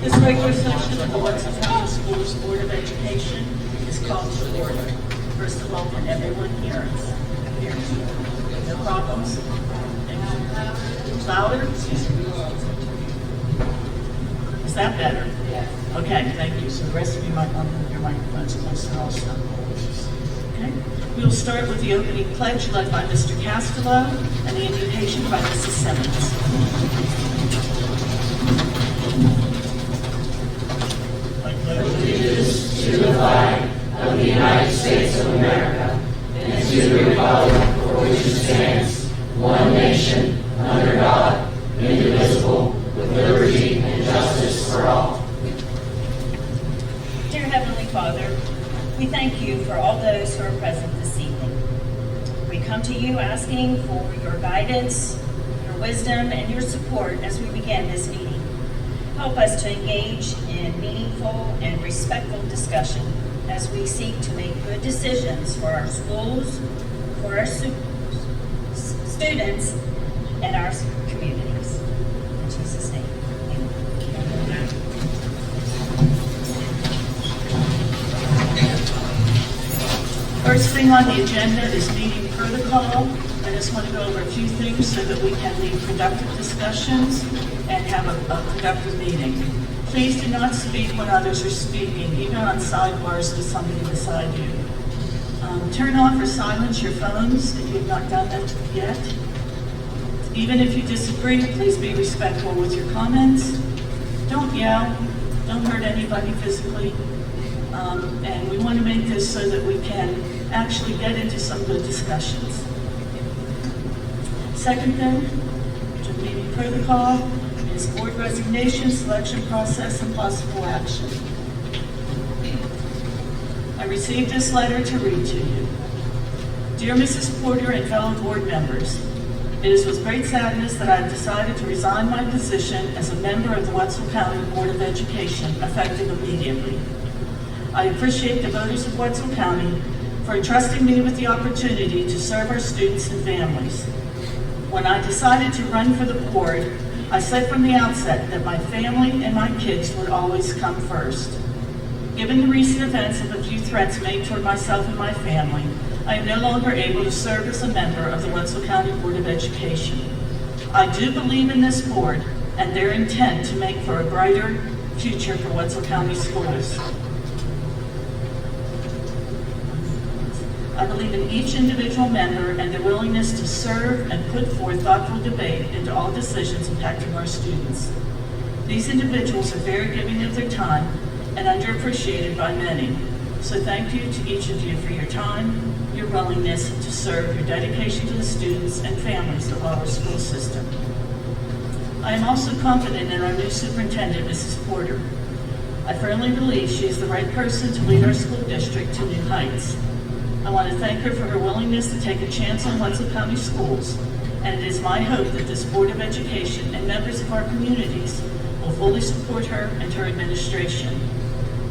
This regular session of the Wetzel County Schools Board of Education is called to order. First of all, can everyone hear us? No problems? Louder? Is that better? Okay, thank you. So the rest of you might want to move your microphones closer also. Okay. We will start with the opening pledge led by Mr. Castello and the invocation by Mrs. Simmons. Allegiance to the flag of the United States of America and to the republic for which it stands, one nation, under God, indivisible, with liberty and justice for all. Dear Heavenly Father, we thank you for all those who are present this evening. We come to you asking for your guidance, your wisdom, and your support as we begin this meeting. Help us to engage in meaningful and respectful discussion as we seek to make good decisions for our schools, for our students, and our communities. In Jesus' name, amen. First thing on the agenda is meeting protocol. I just want to go over a few things so that we can lead productive discussions and have a productive meeting. Please do not speak when others are speaking, even on sidebars with somebody beside you. Turn off or silence your phones if you have not done that yet. Even if you disagree, please be respectful with your comments. Don't yell. Don't hurt anybody physically. And we want to make this so that we can actually get into some good discussions. Second thing, to meeting protocol, is board resignation, selection process, and possible action. I received this letter to read to you. Dear Mrs. Porter and fellow board members, it is with great sadness that I have decided to resign my position as a member of the Wetzel County Board of Education, effective immediately. I appreciate the voters of Wetzel County for entrusting me with the opportunity to serve our students and families. When I decided to run for the board, I said from the outset that my family and my kids would always come first. Given the recent events of a few threats made toward myself and my family, I am no longer able to serve as a member of the Wetzel County Board of Education. I do believe in this board and their intent to make for a brighter future for Wetzel County schools. I believe in each individual member and their willingness to serve and put forth thoughtful debate into all decisions impacting our students. These individuals are very giving of their time and underappreciated by many. So thank you to each of you for your time, your willingness to serve, your dedication to the students and families of our school system. I am also confident in our new superintendent, Mrs. Porter. I firmly believe she is the right person to lead our school district to new heights. I want to thank her for her willingness to take a chance on Wetzel County schools, and it is my hope that this Board of Education and members of our communities will fully support her and her administration.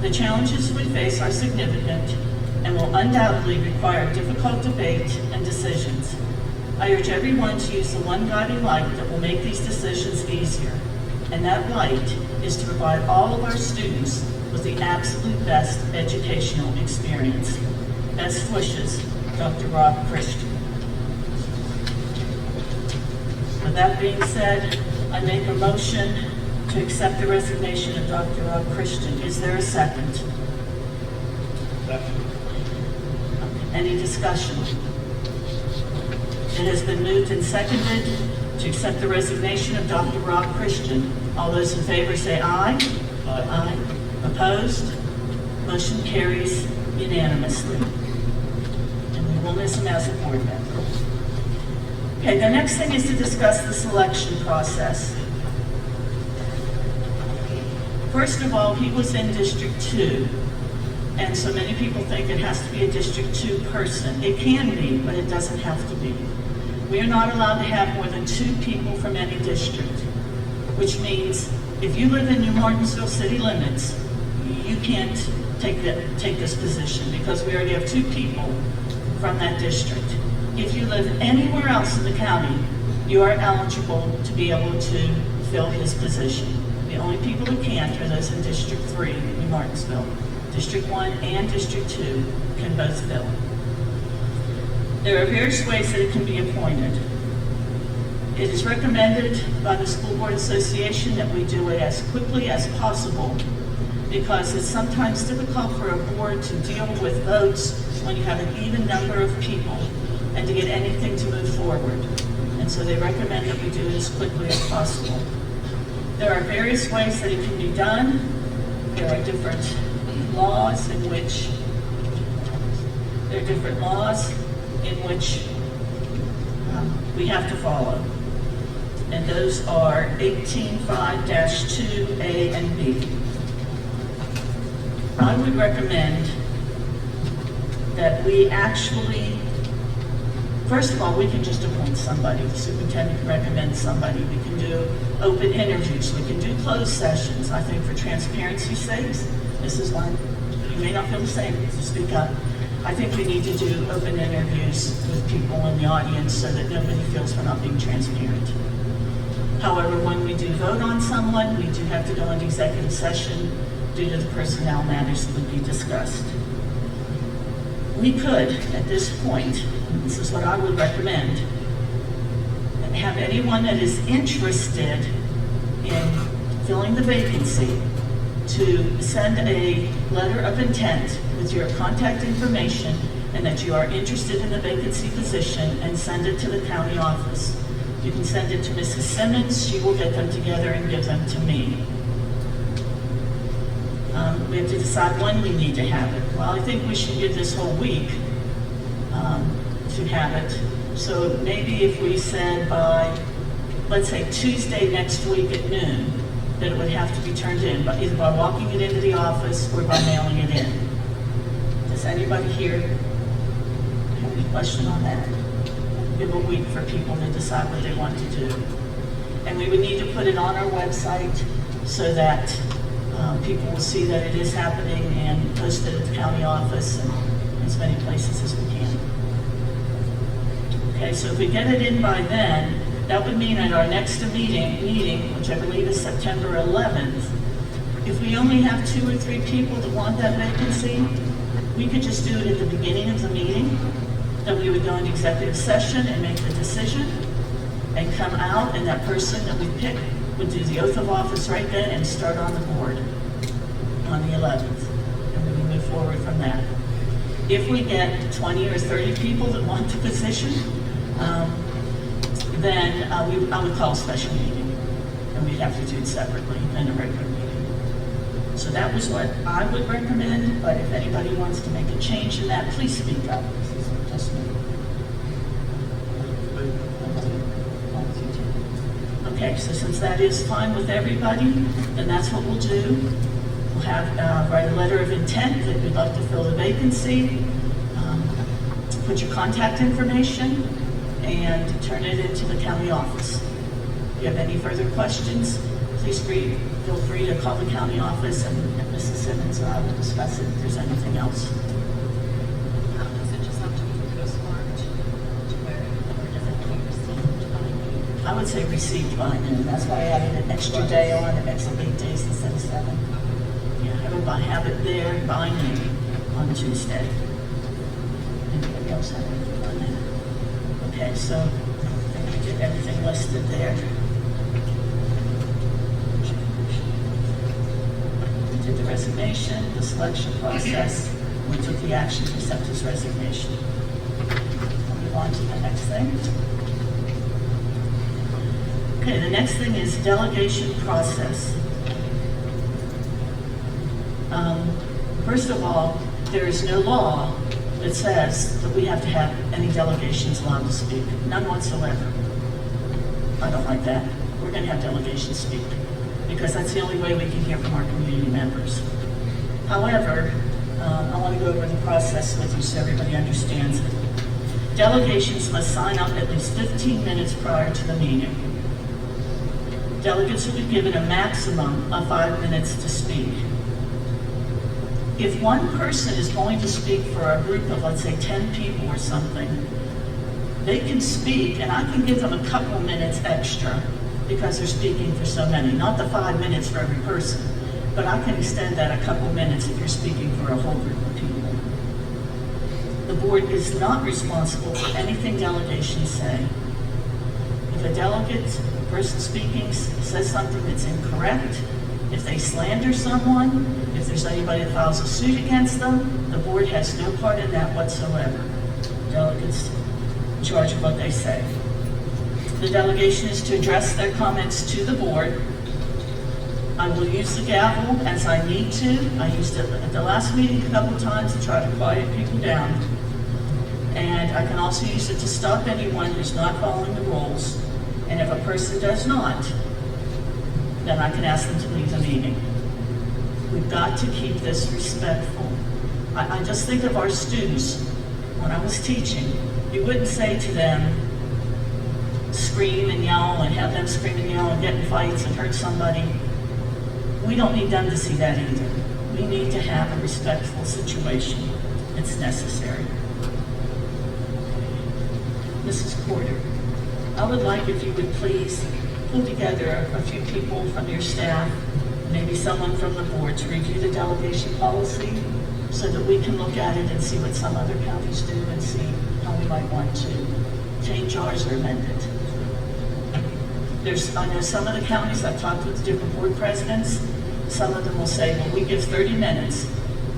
The challenges we face are significant and will undoubtedly require difficult debate and decisions. I urge everyone to use the one guiding light that will make these decisions easier, and that light is to provide all of our students with the absolute best educational experience. Best wishes, Dr. Rob Christian. With that being said, I make a motion to accept the resignation of Dr. Rob Christian. Is there a second? Second. Any discussion? It has been moved and seconded to accept the resignation of Dr. Rob Christian. All those in favor say aye. Aye. Aye. Opposed? Motion carries unanimously. We'll miss him as a board member. Okay, the next thing is to discuss the selection process. First of all, he was in District 2, and so many people think it has to be a District 2 person. It can be, but it doesn't have to be. We are not allowed to have more than 2 people from any district, which means if you live in New Martinsville city limits, you can't take this position because we already have 2 people from that district. If you live anywhere else in the county, you are eligible to be able to fill his position. The only people who can't are those in District 3 in Martinsville. District 1 and District 2 can both fill. There are various ways that it can be appointed. It is recommended by the School Board Association that we do it as quickly as possible because it's sometimes difficult for a board to deal with votes when you have an even number of people and to get anything to move forward. And so they recommend that we do it as quickly as possible. There are various ways that it can be done. There are different laws in which we have to follow. And those are 18.5-2A and B. I would recommend that we actually, first of all, we can just appoint somebody. The superintendent can recommend somebody. We can do open interviews. We can do closed sessions. I think for transparency's sakes, this is one, you may not feel the same, so speak up. I think we need to do open interviews with people in the audience so that nobody feels we're not being transparent. However, when we do vote on someone, we do have to go into executive session due to the personnel matters that would be discussed. We could, at this point, this is what I would recommend, have anyone that is interested in filling the vacancy to send a letter of intent with your contact information and that you are interested in the vacancy position and send it to the county office. You can send it to Mrs. Simmons. She will get them together and give them to me. We have to decide when we need to have it. Well, I think we should give this whole week to have it. So maybe if we said by, let's say Tuesday next week at noon, that it would have to be turned in, but either by walking it into the office or by mailing it in. Does anybody here have any question on that? Give a week for people to decide what they want to do. And we would need to put it on our website so that people will see that it is happening and post it at the county office and as many places as we can. Okay, so if we get it in by then, that would mean at our next meeting, which I believe is September 11th, if we only have 2 or 3 people that want that vacancy, we could just do it at the beginning of the meeting. Then we would go into executive session and make the decision and come out, and that person that we pick would do the oath of office right then and start on the board on the 11th. And we would move forward from that. If we get 20 or 30 people that want the position, then I would call a special meeting, and we'd have to do it separately than a regular meeting. So that was what I would recommend, but if anybody wants to make a change in that, please speak up. This is just me. Okay, so since that is fine with everybody, then that's what we'll do. We'll have write a letter of intent that we'd like to fill the vacancy, put your contact information, and turn it into the county office. If you have any further questions, please feel free to call the county office, and Mrs. Simmons and I will discuss it if there's anything else. Does it just have to be postmarked to where, or does it have to be received by me? I would say received by noon. That's why I added an extra day on. It makes it 8 days instead of 7. Yeah, have it there by noon on Tuesday. Anybody else have anything on that? Okay, so I think we did everything listed there. We did the resignation, the selection process. We took the action to accept his resignation. We'll move on to the next thing. Okay, the next thing is delegation process. First of all, there is no law that says that we have to have any delegations allowed to speak. None whatsoever. I don't like that. We're going to have delegations speak because that's the only way we can hear from our community members. However, I want to go over the process with you so everybody understands it. Delegations must sign up at least 15 minutes prior to the meeting. Delegates will be given a maximum of 5 minutes to speak. If one person is going to speak for a group of, let's say, 10 people or something, they can speak, and I can give them a couple minutes extra because they're speaking for so many. Not the 5 minutes for every person, but I can extend that a couple minutes if you're speaking for a whole group of people. The board is not responsible for anything delegations say. If a delegate, a person speaking, says something that's incorrect, if they slander someone, if there's anybody that files a suit against them, the board has no part in that whatsoever. Delegates in charge of what they say. The delegation is to address their comments to the board. I will use the gavel as I need to. I used it at the last meeting a couple times to try to quiet people down. And I can also use it to stop anyone who's not following the rules. And if a person does not, then I can ask them to leave the meeting. We've got to keep this respectful. I just think of our students. When I was teaching, you wouldn't say to them, scream and yell and have them scream and yell and get in fights and hurt somebody. We don't need them to see that either. We need to have a respectful situation. It's necessary. Mrs. Porter, I would like if you would please pull together a few people from your staff, maybe someone from the board, to review the delegation policy so that we can look at it and see what some other counties do and see how we might want to change ours or amend it. I know some of the counties, I've talked with different board presidents, some of them will say, well, we give 30 minutes,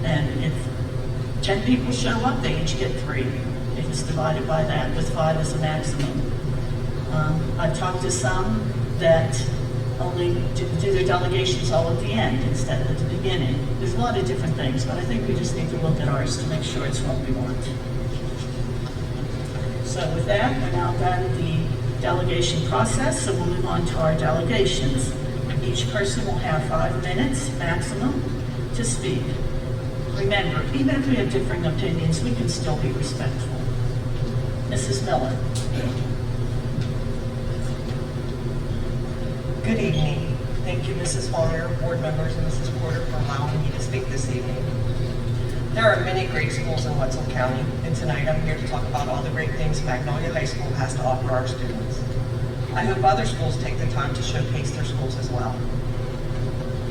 and if 10 people show up, they each get 3. If it's divided by that, with 5 as a maximum. I've talked to some that only do their delegations all at the end instead of at the beginning. There's a lot of different things, but I think we just need to look at ours to make sure it's what we want. So with that, we're now done the delegation process, so we'll move on to our delegations. Each person will have 5 minutes maximum to speak. Remember, even if we have differing opinions, we can still be respectful. Mrs. Miller. Good evening. Thank you, Mrs. Bonner, board members, and Mrs. Porter for allowing me to speak this evening. There are many great schools in Wetzel County, and tonight I'm here to talk about all the great things Magnolia High School has to offer our students. I hope other schools take the time to showcase their schools as well.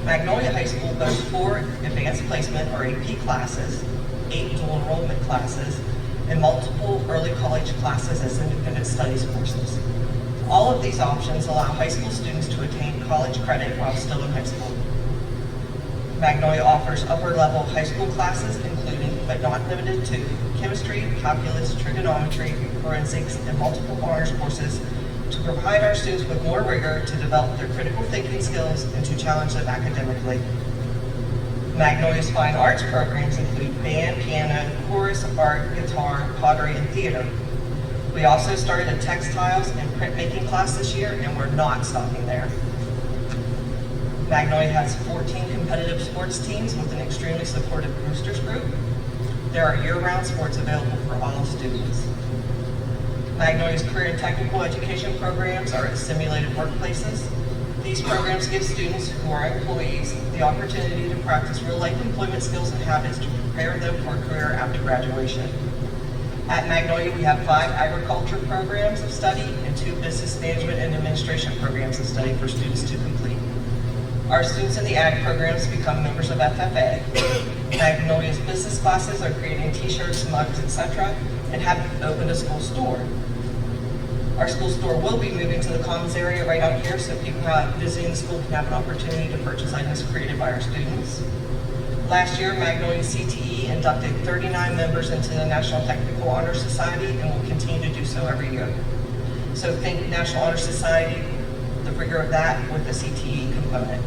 Magnolia High School boasts 4 advanced placement or AP classes, 8 dual enrollment classes, and multiple early college classes as independent studies courses. All of these options allow high school students to attain college credit while still in high school. Magnolia offers upper-level high school classes including, but not limited to, chemistry, calculus, trigonometry, forensics, and multiple honors courses to provide our students with more rigor to develop their critical thinking skills and to challenge them academically. Magnolia's fine arts programs include band, piano, chorus, art, guitar, pottery, and theater. We also started a textiles and printmaking class this year, and we're not stopping there. Magnolia has 14 competitive sports teams with an extremely supportive boosters group. There are year-round sports available for all students. Magnolia's career and technical education programs are at simulated workplaces. These programs give students who are employees the opportunity to practice real-life employment skills and habits to prepare them for a career after graduation. At Magnolia, we have 5 agriculture programs of study and 2 business management and administration programs of study for students to complete. Our students in the ag programs become members of FFA. Magnolia's business classes are creating t-shirts, mugs, etc., and have opened a school store. Our school store will be moving to the commons area right out here so people visiting the school can have an opportunity to purchase items created by our students. Last year, Magnolia CTE inducted 39 members into the National Technical Honor Society and will continue to do so every year. So think National Honor Society, the rigor of that with the CTE component.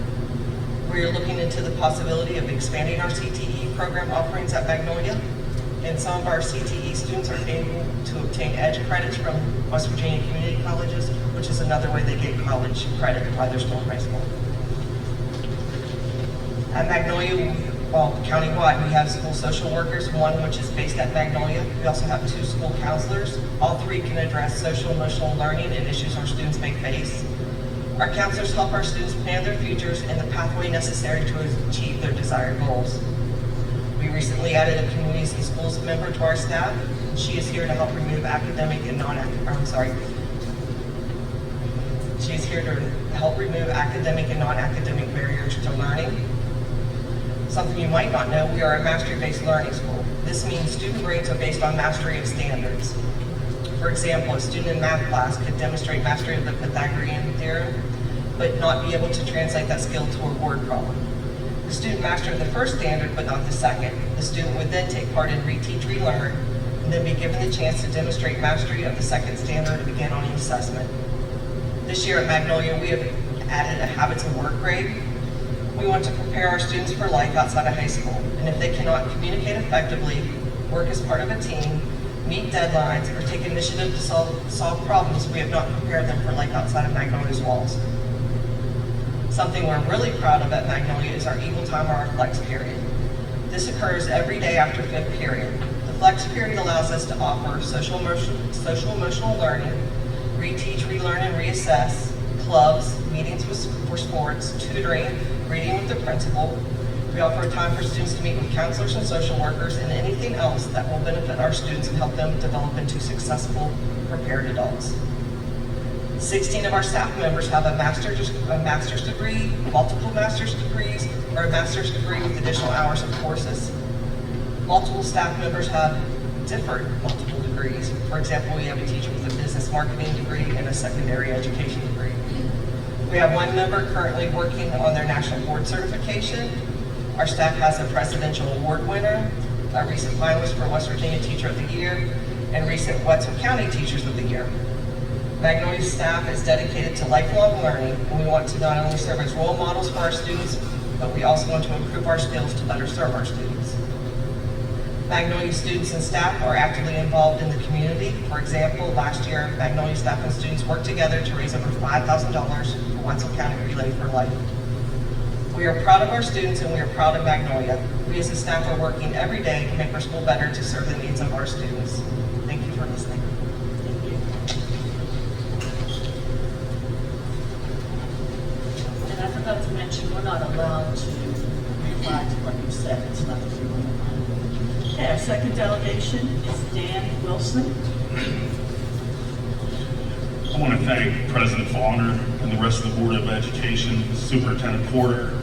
We are looking into the possibility of expanding our CTE program offerings at Magnolia, and some of our CTE students are able to obtain EDGE credits from West Virginia community colleges, which is another way they get college credit while they're still in high school. At Magnolia, well, countywide, we have school social workers, one which is based at Magnolia. We also have 2 school counselors. All 3 can address social and emotional learning and issues our students may face. Our counselors help our students plan their futures and the pathway necessary to achieve their desired goals. We recently added a communities and schools member to our staff. She is here to help remove academic and She's here to help remove academic and non-academic barriers to learning. Something you might not know, we are a mastery-based learning school. This means student grades are based on mastery of standards. For example, a student in math class could demonstrate mastery of the Pythagorean theorem, but not be able to translate that skill to a word problem. The student mastered the first standard, but not the second. The student would then take part in reteach, relearn, and then be given the chance to demonstrate mastery of the second standard and begin on an assessment. This year at Magnolia, we have added a habits of work grade. We want to prepare our students for life outside of high school, and if they cannot communicate effectively, work as part of a team, meet deadlines, or take initiative to solve problems, we have not prepared them for life outside of Magnolia's walls. Something we're really proud of at Magnolia is our Equal Time or our flex period. This occurs every day after fifth period. The flex period allows us to offer social emotional learning, reteach, relearn, and reassess, clubs, meetings for sports, tutoring, reading with the principal. We offer a time for students to meet with counselors and social workers and anything else that will benefit our students and help them develop into successful, prepared adults. 16 of our staff members have a master's degree, multiple master's degrees, or a master's degree with additional hours of courses. Multiple staff members have different multiple degrees. For example, we have a teacher with a business marketing degree and a secondary education degree. We have one member currently working on their national board certification. Our staff has a presidential award winner, a recent finalist for West Virginia Teacher of the Year, and recent Wetzel County Teachers of the Year. Magnolia's staff is dedicated to lifelong learning, and we want to not only serve as role models for our students, but we also want to improve our skills to better serve our students. Magnolia students and staff are actively involved in the community. For example, last year, Magnolia staff and students worked together to raise over $5,000 for Wetzel County Relay for Life. We are proud of our students and we are proud of Magnolia. We as a staff are working every day to make our school better to serve the needs of our students. Thank you for listening. Thank you. And I forgot to mention, we're not allowed to reply to what you said. It's not that we want to. Okay, our second delegation is Dan Wilson. I want to thank President Faulkner and the rest of the Board of Education, Superintendent Porter,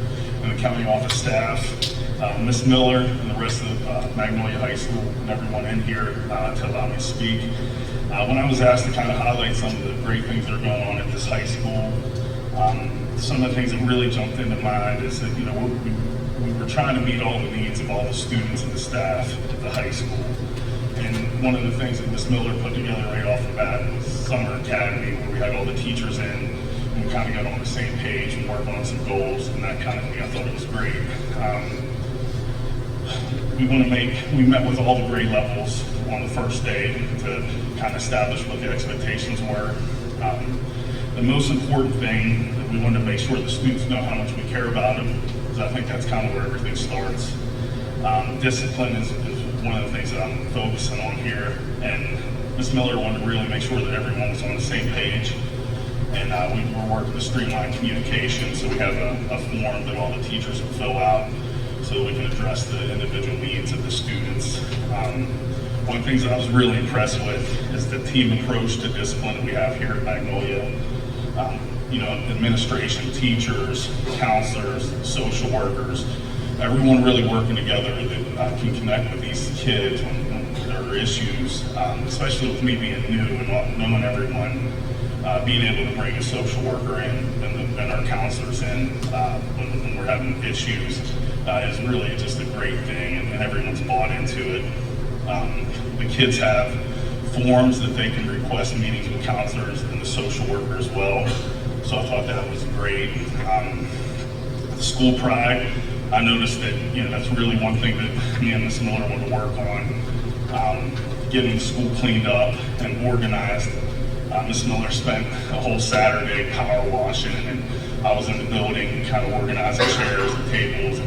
and the county office staff, Ms. Miller, and the rest of Magnolia High School, and everyone in here to allow me to speak. When I was asked to kind of highlight some of the great things that are going on at this high school, some of the things that really jumped into mind is that, we were trying to meet all the needs of all the students and the staff at the high school. And one of the things that Ms. Miller put together right off the bat was Summer Academy, where we had all the teachers in, and we kind of got on the same page and worked on some goals and that kind of thing. I thought it was great. We met with all the grade levels on the first day to kind of establish what the expectations were. The most important thing that we wanted to make sure the students know how much we care about them, because I think that's kind of where everything starts. Discipline is one of the things that I'm focusing on here, and Ms. Miller wanted to really make sure that everyone was on the same page, and we were working to streamline communication, so we have a form that all the teachers can fill out so that we can address the individual needs of the students. One of the things that I was really impressed with is the team approach to discipline that we have here at Magnolia. Administration, teachers, counselors, social workers, everyone really working together that can connect with these kids when there are issues, especially with me being new and not knowing everyone, being able to bring a social worker in and our counselors in when we're having issues is really just a great thing, and everyone's bought into it. The kids have forms that they can request meetings with counselors and the social worker as well. So I thought that was great. The school pride, I noticed that, that's really one thing that me and Ms. Miller want to work on, getting the school cleaned up and organized. Ms. Miller spent a whole Saturday power washing, and I was in the building kind of organizing chairs and tables.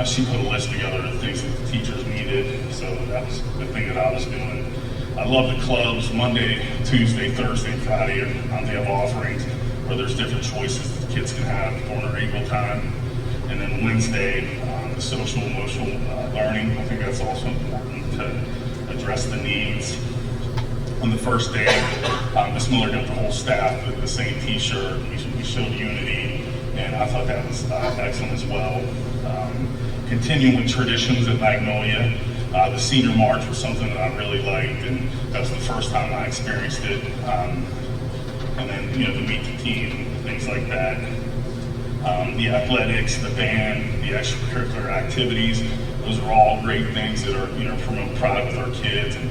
She put a list together of things that the teachers needed, so that was the thing that I was doing. I love the clubs. Monday, Tuesday, Thursday, and Friday, they have offerings where there's different choices that the kids can have during our Equal Time. And then Wednesday, the social emotional learning. I think that's also important to address the needs. On the first day, Ms. Miller got the whole staff with the same T-shirt. We showed unity, and I thought that was excellent as well. Continuing with traditions at Magnolia, the senior march was something that I really liked, and that was the first time I experienced it. And then, you know, to meet the team, things like that. The athletics, the band, the extracurricular activities, those are all great things that are, you know, promote pride with our kids, and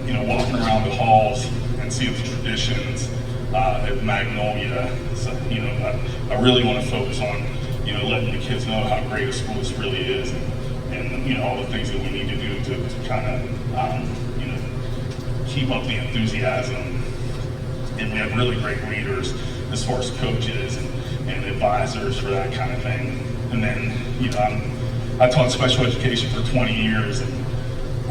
you know, walking around the halls and seeing the traditions at Magnolia. So, you know, I really want to focus on, you know, letting the kids know how great a school this really is, and you know, all the things that we need to do to kind of, you know, keep up the enthusiasm. And we have really great leaders as far as coaches and advisors for that kind of thing. And then, you know, I taught special education for 20 years, and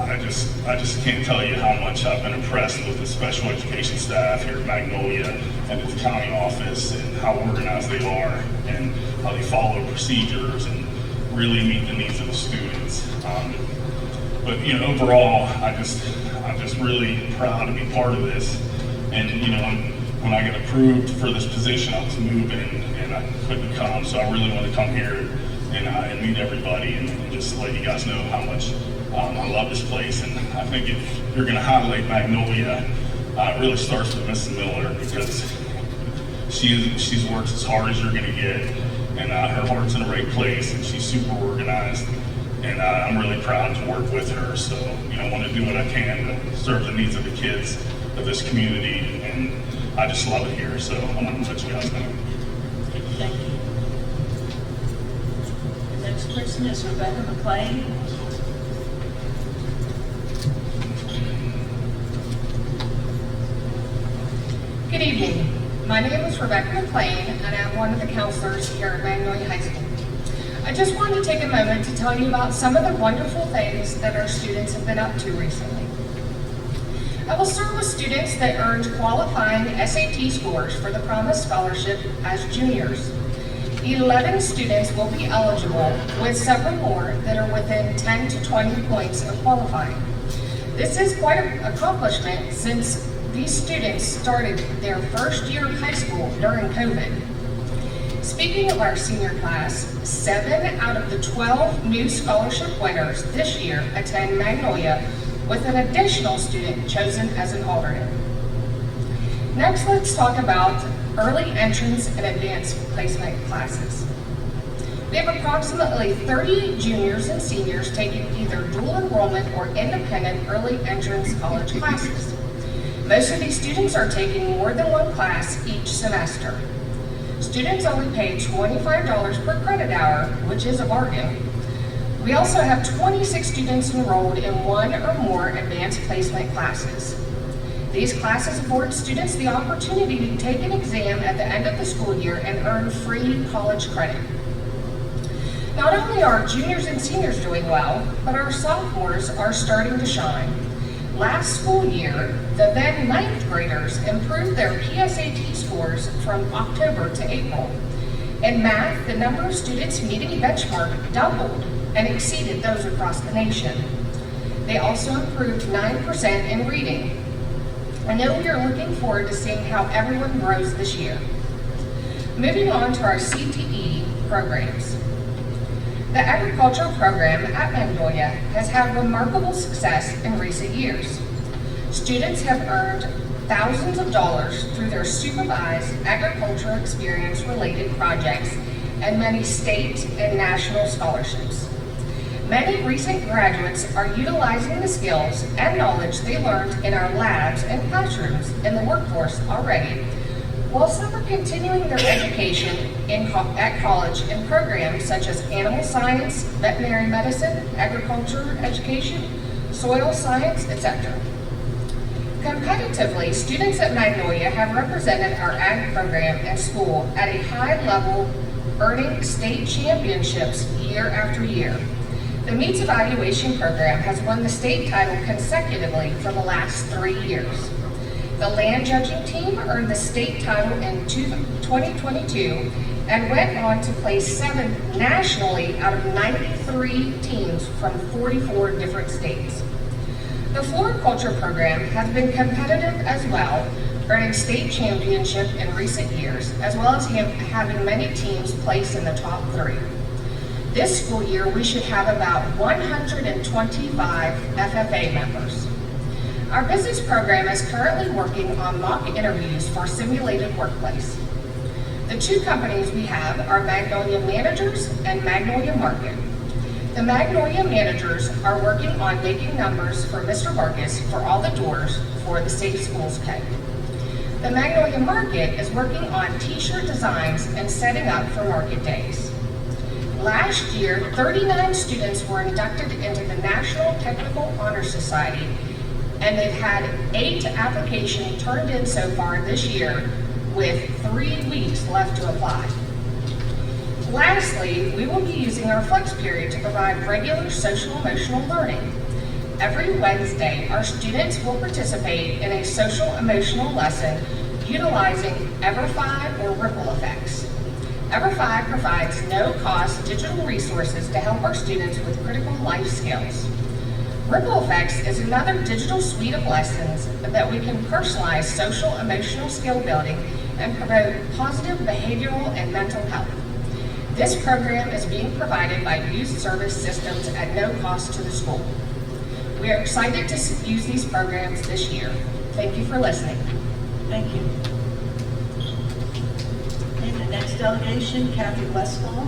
I just can't tell you how much I've been impressed with the special education staff here at Magnolia and at the county office, and how organized they are, and how they follow procedures and really meet the needs of the students. But you know, overall, I'm just really proud to be part of this. And you know, when I got approved for this position, I was moving and I couldn't come, so I really want to come here and meet everybody and just let you guys know how much I love this place. And I think if you're going to highlight Magnolia, it really starts with Mrs. Miller, because she's worked as hard as you're going to get, and her heart's in the right place, and she's super organized, and I'm really proud to work with her. So, you know, I want to do what I can to serve the needs of the kids of this community, and I just love it here. So I want to let you guys know. Thank you. The next person is Rebecca McLean. Good evening. My name is Rebecca McLean, and I'm one of the counselors here at Magnolia High School. I just wanted to take a moment to tell you about some of the wonderful things that our students have been up to recently. I will start with students that earned qualifying SAT scores for the Promise Scholarship as juniors. 11 students will be eligible, with several more that are within 10 to 20 points of qualifying. This is quite an accomplishment, since these students started their first year of high school during COVID. Speaking of our senior class, 7 out of the 12 new scholarship winners this year attend Magnolia, with an additional student chosen as an alternate. Next, let's talk about early entrance and advanced placement classes. We have approximately 38 juniors and seniors taking either dual enrollment or independent early entrance college classes. Most of these students are taking more than one class each semester. Students only pay $25 per credit hour, which is a bargain. We also have 26 students enrolled in one or more advanced placement classes. These classes afford students the opportunity to take an exam at the end of the school year and earn free college credit. Not only are juniors and seniors doing well, but our sophomores are starting to shine. Last school year, the then 9th graders improved their PSAT scores from October to April. In math, the number of students meeting a benchmark doubled and exceeded those across the nation. They also improved 9% in reading. I know we are looking forward to seeing how everyone grows this year. Moving on to our CTE programs. The agricultural program at Magnolia has had remarkable success in recent years. Students have earned thousands of dollars through their supervised agricultural experience related projects and many state and national scholarships. Many recent graduates are utilizing the skills and knowledge they learned in our labs and classrooms in the workforce already, while some are continuing their education at college in programs such as animal science, veterinary medicine, agriculture education, soil science, etc. Competitively, students at Magnolia have represented our ag program and school at a high level, earning state championships year after year. The MEETS evaluation program has won the state title consecutively for the last 3 years. The land judging team earned the state title in 2022 and went on to place 7th nationally out of 93 teams from 44 different states. The floriculture program has been competitive as well, earning state championship in recent years, as well as having many teams place in the top 3. This school year, we should have about 125 FFA members. Our business program is currently working on mock interviews for simulated workplace. The 2 companies we have are Magnolia Managers and Magnolia Market. The Magnolia Managers are working on making numbers for Mr. Marcus for all the doors for the Safe Schools Peg. The Magnolia Market is working on t-shirt designs and setting up for market days. Last year, 39 students were inducted into the National Technical Honor Society, and they've had 8 applications turned in so far this year, with 3 weeks left to apply. Lastly, we will be using our flex period to provide regular social-emotional learning. Every Wednesday, our students will participate in a social-emotional lesson utilizing EverFi or Ripple Effects. EverFi provides no-cost digital resources to help our students with critical life skills. Ripple Effects is another digital suite of lessons that we can personalize social-emotional skill building and promote positive behavioral and mental health. This program is being provided by Youth Service Systems at no cost to the school. We are excited to use these programs this year. Thank you for listening. Thank you. Okay, the next delegation, Kathy Westfall.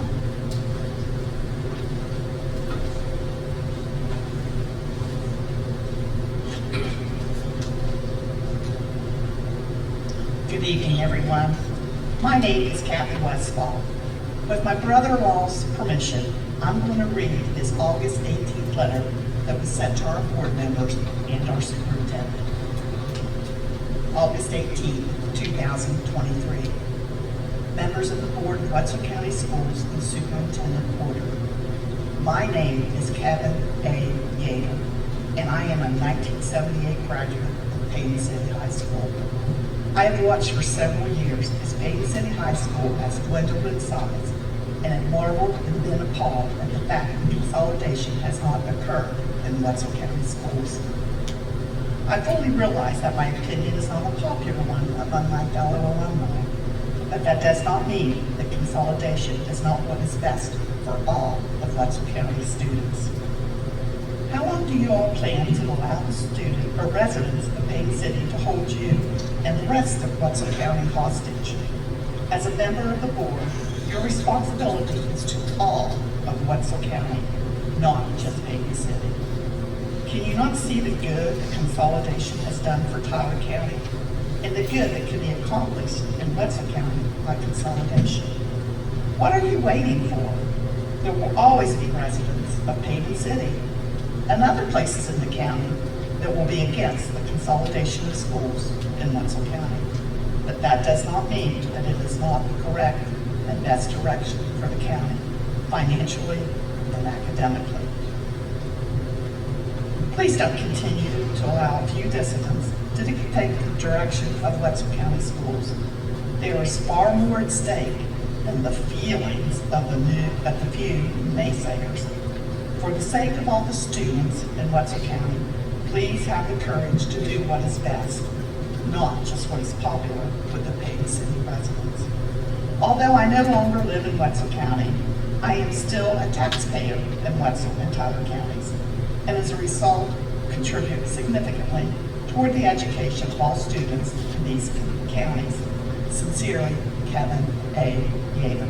Good evening, everyone. My name is Kathy Westfall. With my brother-in-law's permission, I'm going to read his August 18th letter that was sent to our board members and our superintendent. August 18th, 2023. Members of the board of Wetzel County Schools and Superintendent Porter. My name is Kevin A. Yeager, and I am a 1978 graduate of Payne City High School. I have watched for several years as Payne City High School has dwindled in size, and have marveled and been appalled at the fact that consolidation has not occurred in Wetzel County schools. I fully realize that my opinion is not a popular one among my fellow alumni, but that does not mean that consolidation is not what is best for all of Wetzel County students. How long do you all plan to allow the student or residents of Payne City to hold you and the rest of Wetzel County hostage? As a member of the board, your responsibility is to all of Wetzel County, not just Payne City. Can you not see the good that consolidation has done for Tyler County and the good that can be accomplished in Wetzel County by consolidation? What are you waiting for? There will always be residents of Payne City and other places in the county that will be against the consolidation of schools in Wetzel County. But that does not mean that it is not the correct and best direction for the county, financially and academically. Please don't continue to allow a few dissidents to dictate the direction of Wetzel County schools. There is far more at stake than the feelings of the few naysayers. For the sake of all the students in Wetzel County, please have the courage to do what is best, not just what is popular with the Payne City residents. Although I no longer live in Wetzel County, I am still a taxpayer in Wetzel and Tyler counties, and as a result, contribute significantly toward the education of all students in these counties. Sincerely, Kevin A. Yeager.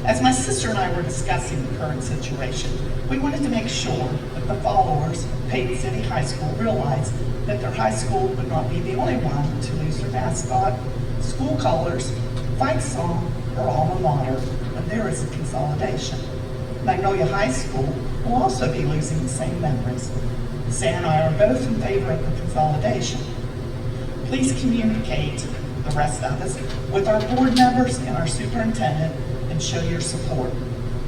As my sister and I were discussing the current situation, we wanted to make sure that the followers of Payne City High School realized that their high school would not be the only one to lose their mascot, school colors, fight song, or alma mater when there is a consolidation. Magnolia High School will also be losing the same members. Sam and I are both in favor of the consolidation. Please communicate, the rest of us, with our board members and our superintendent and show your support.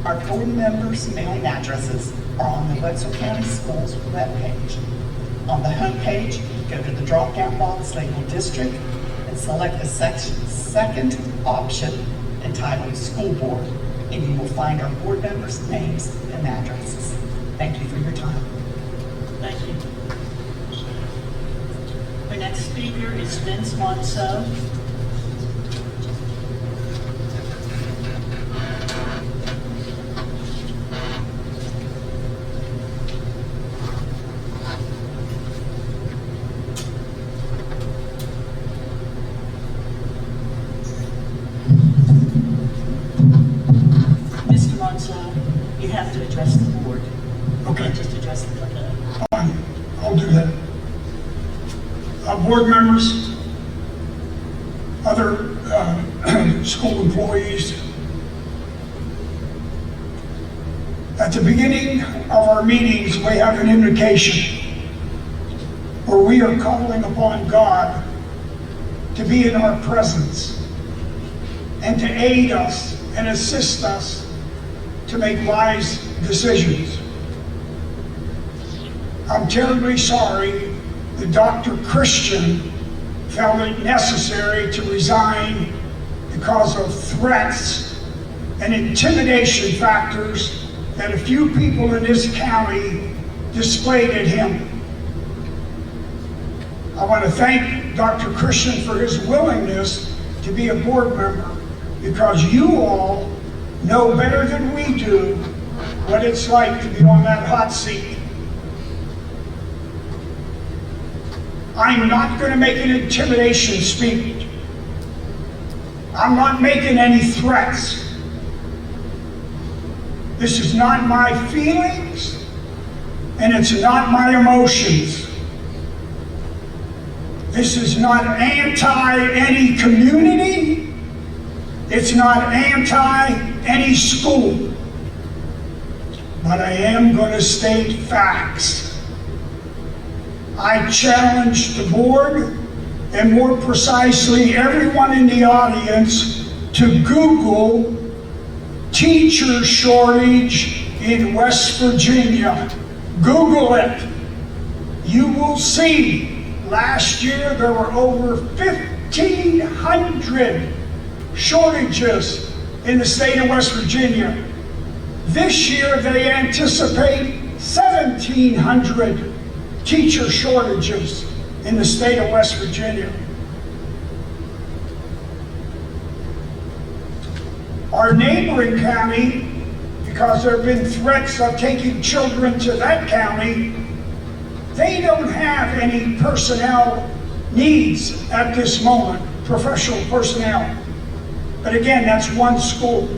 Our board members' mailing addresses are on the Wetzel County Schools webpage. On the homepage, go to the drop-down box labeled District and select the second option entitled School Board, and you will find our board members' names and addresses. Thank you for your time. Thank you. Our next speaker is Vince Monceau. Mr. Monceau, you have to address the board. Okay. Just address the Fine, I'll do that. Board members, other school employees, at the beginning of our meetings, we have an invocation where we are calling upon God to be in our presence and to aid us and assist us to make wise decisions. I'm terribly sorry that Dr. Christian felt it necessary to resign because of threats and intimidation factors that a few people in this county displayed at him. I want to thank Dr. Christian for his willingness to be a board member, because you all know better than we do what it's like to be on that hot seat. I'm not going to make an intimidation speech. I'm not making any threats. This is not my feelings, and it's not my emotions. This is not anti any community. It's not anti any school. But I am going to state facts. I challenge the board, and more precisely everyone in the audience, to Google teacher shortage in West Virginia. Google it. You will see last year there were over 1,500 shortages in the state of West Virginia. This year they anticipate 1,700 teacher shortages in the state of West Virginia. Our neighboring county, because there have been threats of taking children to that county, they don't have any personnel needs at this moment, professional personnel. But again, that's one school.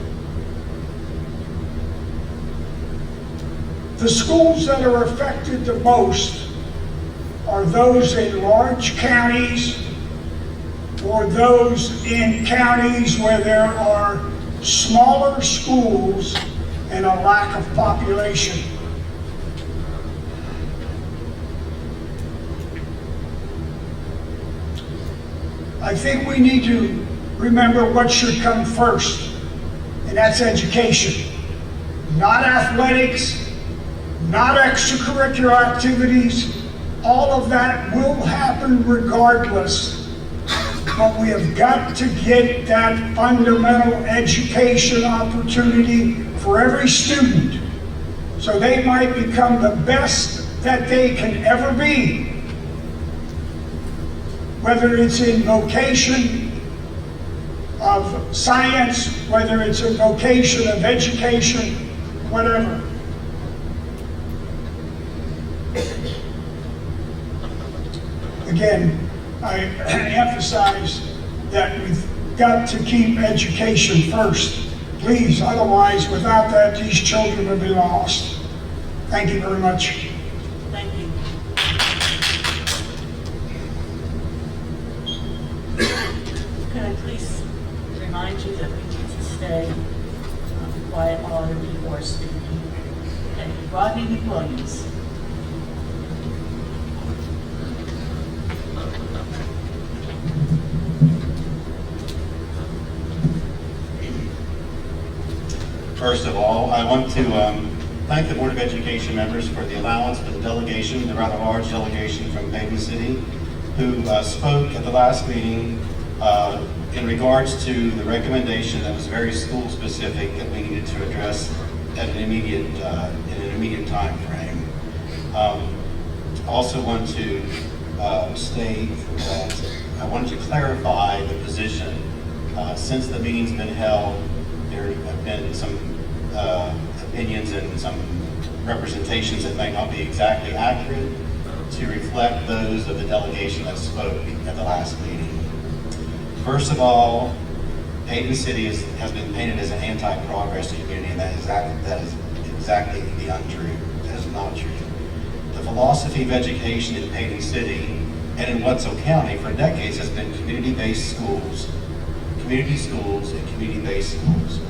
The schools that are affected the most are those in large counties or those in counties where there are smaller schools and a lack of population. I think we need to remember what should come first, and that's education. Not athletics, not extracurricular activities. All of that will happen regardless. But we have got to get that fundamental education opportunity for every student, so they might become the best that they can ever be. Whether it's in vocation of science, whether it's in vocation of education, whatever. Again, I emphasize that we've got to keep education first. Please, otherwise, without that, these children will be lost. Thank you very much. Thank you. Could I please remind you that we need to stay quiet while other people are speaking? Okay, Rodney McWilliams. First of all, I want to thank the Board of Education members for the allowance for the delegation, the rather large delegation from Payton City, who spoke at the last meeting in regards to the recommendation that was very school-specific that we needed to address at an immediate time frame. also want to state that I wanted to clarify the position. Since the meeting's been held, there have been some opinions and some representations that might not be exactly accurate to reflect those of the delegation that spoke at the last meeting. First of all, Hayden City has been painted as an anti-progress community, and that is exactly the untruth. That is not true. The philosophy of education in Hayden City and in Wetzel County for decades has been community-based schools, community schools, and community-based schools.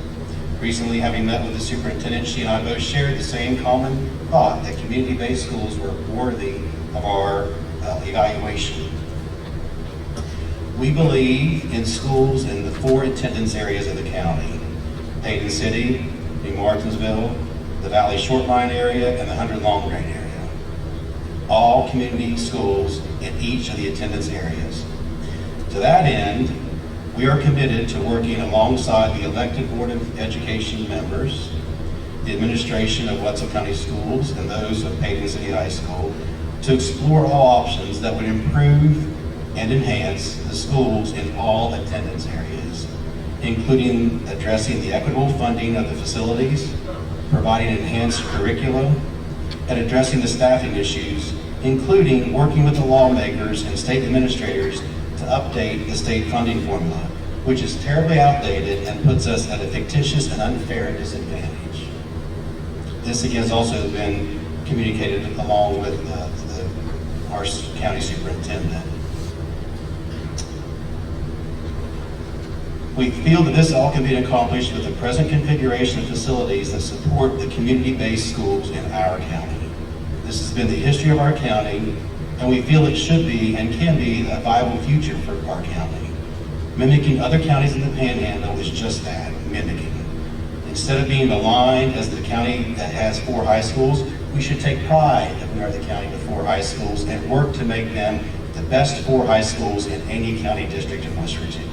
Recently, having met with the superintendent, she and I both shared the same common thought that community-based schools were worthy of our evaluation. We believe in schools in the 4 attendance areas of the county: Hayden City, New Martinsville, the Valley Short Line area, and the 100 Long Range area. All community schools in each of the attendance areas. To that end, we are committed to working alongside the elected Board of Education members, the administration of Wetzel County Schools, and those of Hayden City High School to explore all options that would improve and enhance the schools in all attendance areas, including addressing the equitable funding of the facilities, providing enhanced curricula, and addressing the staffing issues, including working with the lawmakers and state administrators to update the state funding formula, which is terribly outdated and puts us at a fictitious and unfair disadvantage. This again has also been communicated along with our county superintendent. We feel that this all can be accomplished with the present configuration of facilities that support the community-based schools in our county. This has been the history of our county, and we feel it should be and can be a viable future for our county. Mimicking other counties in the Panhandle is just that, mimicking. Instead of being aligned as the county that has 4 high schools, we should take pride that we are the county with 4 high schools and work to make them the best 4 high schools in any county district in West Virginia.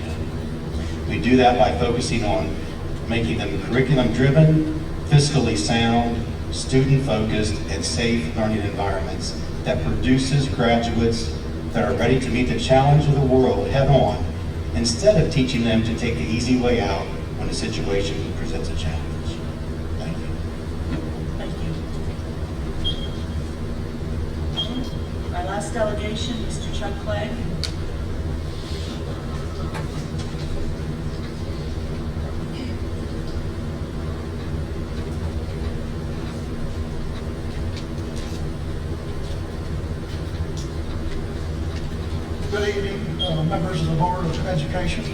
We do that by focusing on making them curriculum-driven, fiscally sound, student-focused, and safe learning environments that produces graduates that are ready to meet the challenge of the world head-on, instead of teaching them to take the easy way out when a situation presents a challenge. Thank you. Thank you. Our last delegation, Mr. Chuck Clegg. Good evening, members of the Board of Education.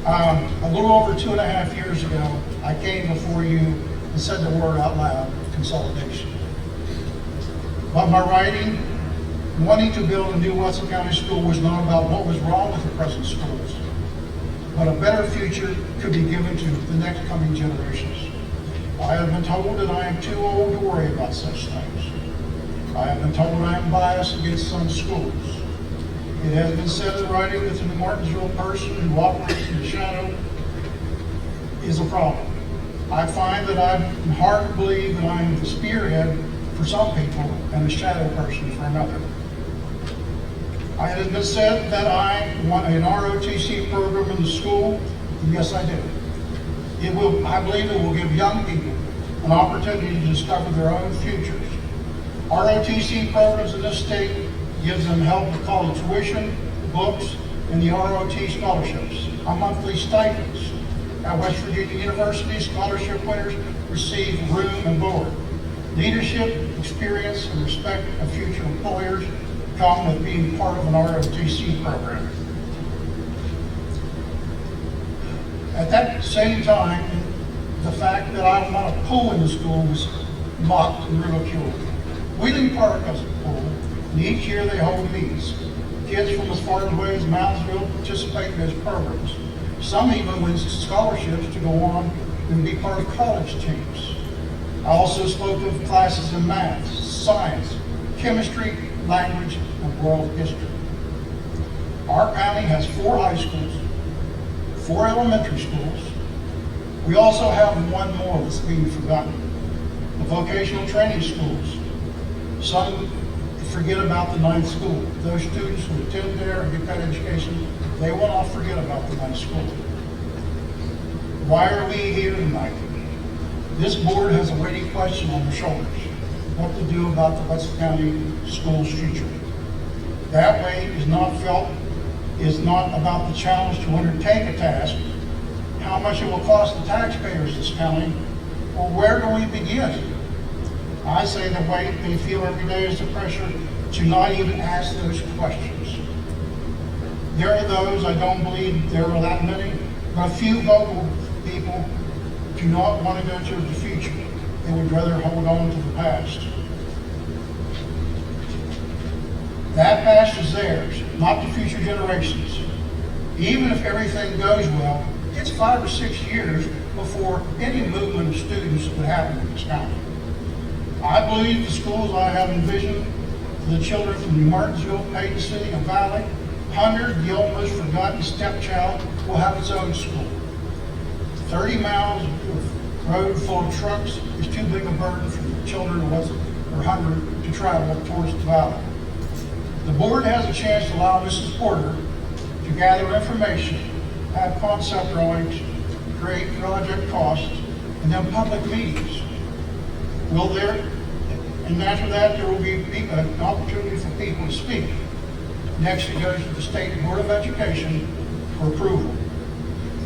A little over 2.5 years ago, I came before you and said the word out loud, consolidation. But my writing, wanting to build a new Wetzel County school was not about what was wrong with the present schools, but a better future could be given to the next coming generations. I have been told that I am too old to worry about such things. I have been told I am biased against some schools. It has been said in writing that the New Martinsville person who operates in the shadow is a problem. I find that I'm hard to believe that I am the spearhead for some people and the shadow person for another. It has been said that I want an ROTC program in the school. Yes, I do. I believe it will give young people an opportunity to discover their own futures. ROTC programs in this state gives them help with college tuition, books, and the ROT scholarships. Our monthly stipends. At West Virginia University, scholarship winners receive room and board. Leadership, experience, and respect of future employers come with being part of an ROTC program. At that same time, the fact that I want a pool in the school was mocked and ridiculed. Wheeling Park has a pool, and each year they hold meets. Kids from as far away as Moundsville participate in those programs. Some even win scholarships to go on and be part of college teams. I also spoke of classes in math, science, chemistry, language, and world history. Our county has 4 high schools, 4 elementary schools. We also have one more that's being forgotten, the vocational training schools. Some forget about the ninth school. Those students who attend there and get that education, they will not forget about the ninth school. Why are we here tonight? This board has a weighty question on their shoulders. What to do about the Wetzel County Schools' future. That weight is not about the challenge to undertake a task, how much it will cost the taxpayers of this county, or where do we begin? I say the weight they feel every day is the pressure to not even ask those questions. There are those, I don't believe there are that many, but a few vocal people do not want to go to the future. They would rather hold on to the past. That past is theirs, not the future generations. Even if everything goes well, it's 5 or 6 years before any movement of students would happen in this county. I believe the schools I have envisioned for the children from New Martinsville, Payton City, and Valley, Hunter, the almost forgotten stepchild, will have its own school. 30 miles of road full of trucks is too big a burden for the children of Wetzel or Hunter to travel towards the valley. The board has a chance to allow Mrs. Porter to gather information, have concept drawings, create project costs, and then public meetings. And after that, there will be an opportunity for people to speak. Next, it goes to the State Board of Education for approval.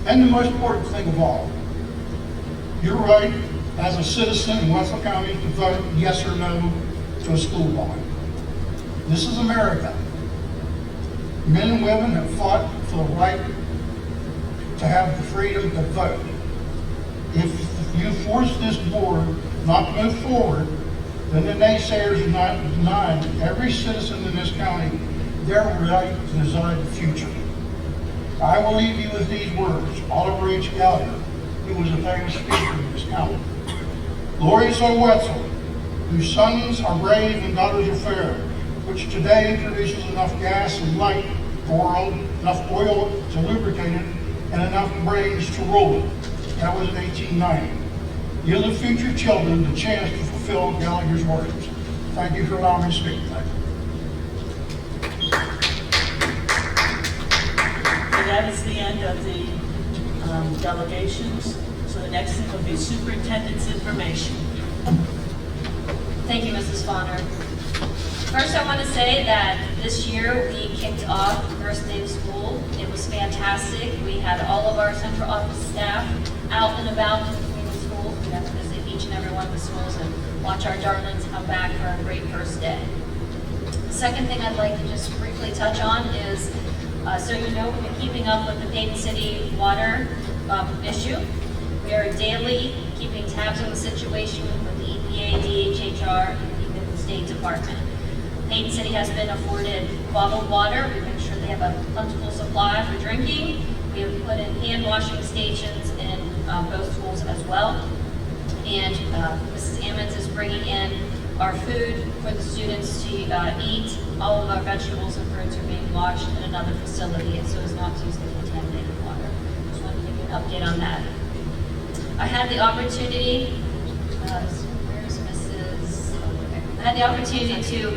And the most important thing of all, you're right as a citizen in Wetzel County to vote yes or no to a school bond. This is America. Men and women have fought for the right to have the freedom to vote. If you force this board not to move forward, then the naysayers are not denying every citizen in this county their right to decide the future. I will leave you with these words. Oliver H. Gallagher, who was a famous speaker in this county. Glorious O Wetzel, whose sons are brave and daughters are fair, which today produces enough gas and light for the world, enough oil to lubricate it, and enough brains to rule it. That was in 1890. Give the future children the chance to fulfill Gallagher's words. Thank you for allowing me to speak. Thank you. And that is the end of the delegations. So the next thing will be superintendent's information. Thank you, Mrs. Bonner. First, I want to say that this year we kicked off the first day of school. It was fantastic. We had all of our central office staff out and about in between the schools. We got to visit each and every one of the schools and watch our darlings come back for a great first day. The second thing I'd like to just briefly touch on is, so you know, we've been keeping up with the Payton City water issue. We are daily keeping tabs on the situation with the EPA, DHHR, and even the State Department. Payton City has been afforded bottled water. We make sure they have a plentiful supply for drinking. We have put in hand washing stations in both schools as well. And Mrs. Ammons is bringing in our food for the students to eat. All of our vegetables and fruits are being washed in another facility, and so as not to use the contaminated water. Just wanted to give you an update on that. I had the opportunity, where's Mrs. Okay. I had the opportunity to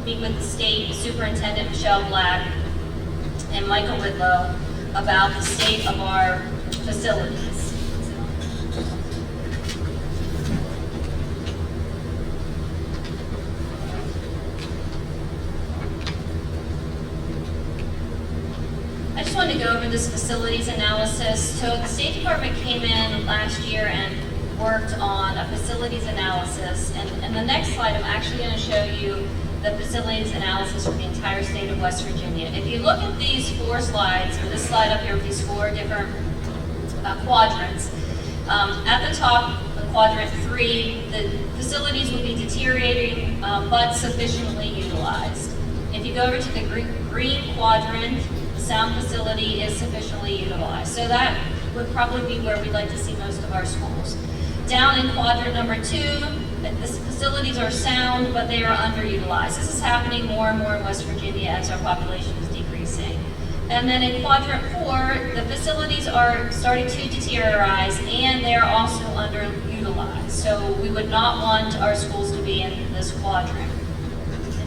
meet with the state superintendent, Michelle Black, and Michael Whitlow about the state of our facilities. I just wanted to go over this facilities analysis. So the State Department came in last year and worked on a facilities analysis. And the next slide, I'm actually going to show you the facilities analysis for the entire state of West Virginia. If you look at these 4 slides, or this slide up here with these 4 different quadrants, at the top, quadrant 3, the facilities will be deteriorating but sufficiently utilized. If you go over to the green quadrant, the sound facility is sufficiently utilized. So that would probably be where we'd like to see most of our schools. Down in quadrant number 2, the facilities are sound, but they are underutilized. This is happening more and more in West Virginia as our population is decreasing. And then in quadrant 4, the facilities are starting to deteriorate and they are also underutilized. So we would not want our schools to be in this quadrant.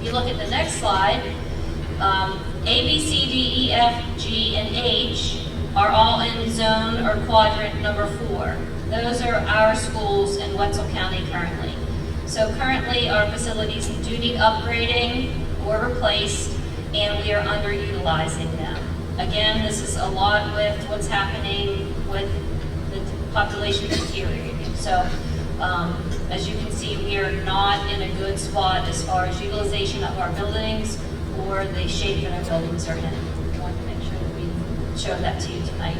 If you look at the next slide, A, B, C, D, E, F, G, and H are all in zone or quadrant number 4. Those are our schools in Wetzel County currently. So currently, our facilities do need upgrading or replaced, and we are underutilizing them. Again, this is a lot with what's happening with the population deteriorating. So, as you can see, we are not in a good spot as far as utilization of our buildings or the shape that our buildings are in. I wanted to make sure that we showed that to you tonight.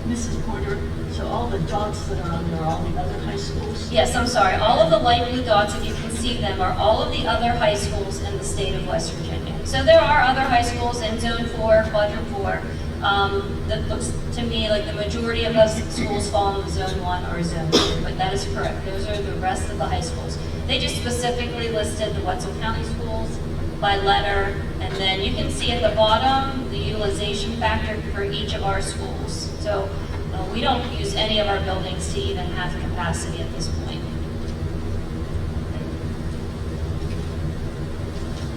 Mrs. Porter, so all the dots that are on there are all the other high schools? Yes, I'm sorry. All of the light blue dots, if you can see them, are all of the other high schools in the state of West Virginia. So there are other high schools in Zone 4, Quadrant 4. That looks to me like the majority of those schools fall in Zone 1 or Zone 2, but that is correct. Those are the rest of the high schools. They just specifically listed the Wetzel County schools by letter, and then you can see at the bottom the utilization factor for each of our schools. So we don't use any of our buildings to even have capacity at this point.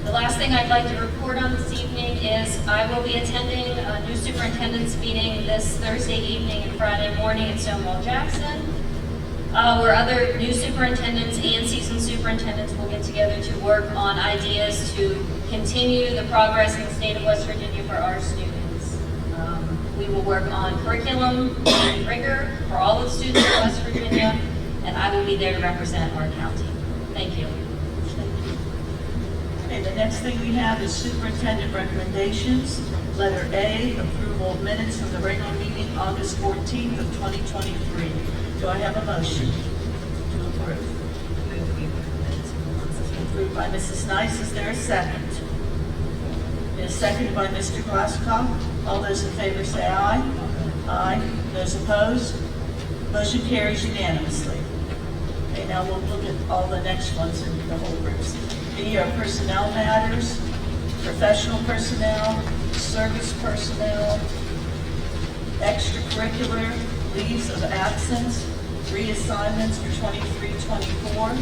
The last thing I'd like to report on this evening is I will be attending a new superintendent's meeting this Thursday evening and Friday morning at Stonewall Jackson, where other new superintendents and seasoned superintendents will get together to work on ideas to continue the progress in the state of West Virginia for our students. We will work on curriculum and rigor for all of the students in West Virginia, and I will be there to represent our county. Thank you. Okay, the next thing we have is superintendent recommendations. Letter A, approval of minutes from the regular meeting August 14th of 2023. Do I have a motion to approve? Approved by Mrs. Nice. Is there a second? It is seconded by Mr. Glasscock. All those in favor say aye. Aye. Those opposed? Motion carries unanimously. Okay, now we'll look at all the next ones in the whole groups. B are personnel matters, professional personnel, service personnel, extracurricular, leaves of absence, reassignments for 23-24.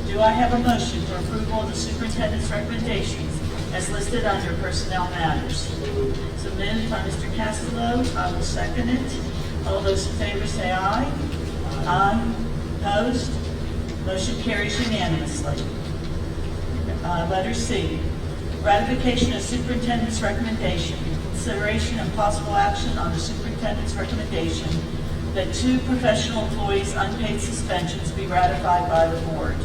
Do I have a motion for approval of the superintendent's recommendations as listed under personnel matters? Submitted by Mr. Castello. I will second it. All those in favor say aye. Aye. Opposed? Motion carries unanimously. Letter C, ratification of superintendent's recommendation. Consideration and possible action on the superintendent's recommendation that 2 professional employees' unpaid suspensions be ratified by the board.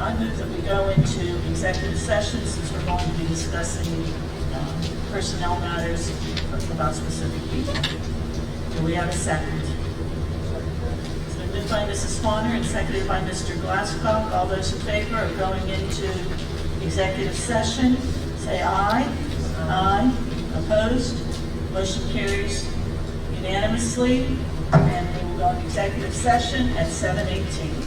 I move that we go into executive session since we're going to be discussing personnel matters about specific people. Do we have a second? It's been moved by Mrs. Spawner and seconded by Mr. Glasscock. All those in favor of going into executive session, say aye. Aye. Opposed? Motion carries unanimously, and we will go into executive session at 7:18.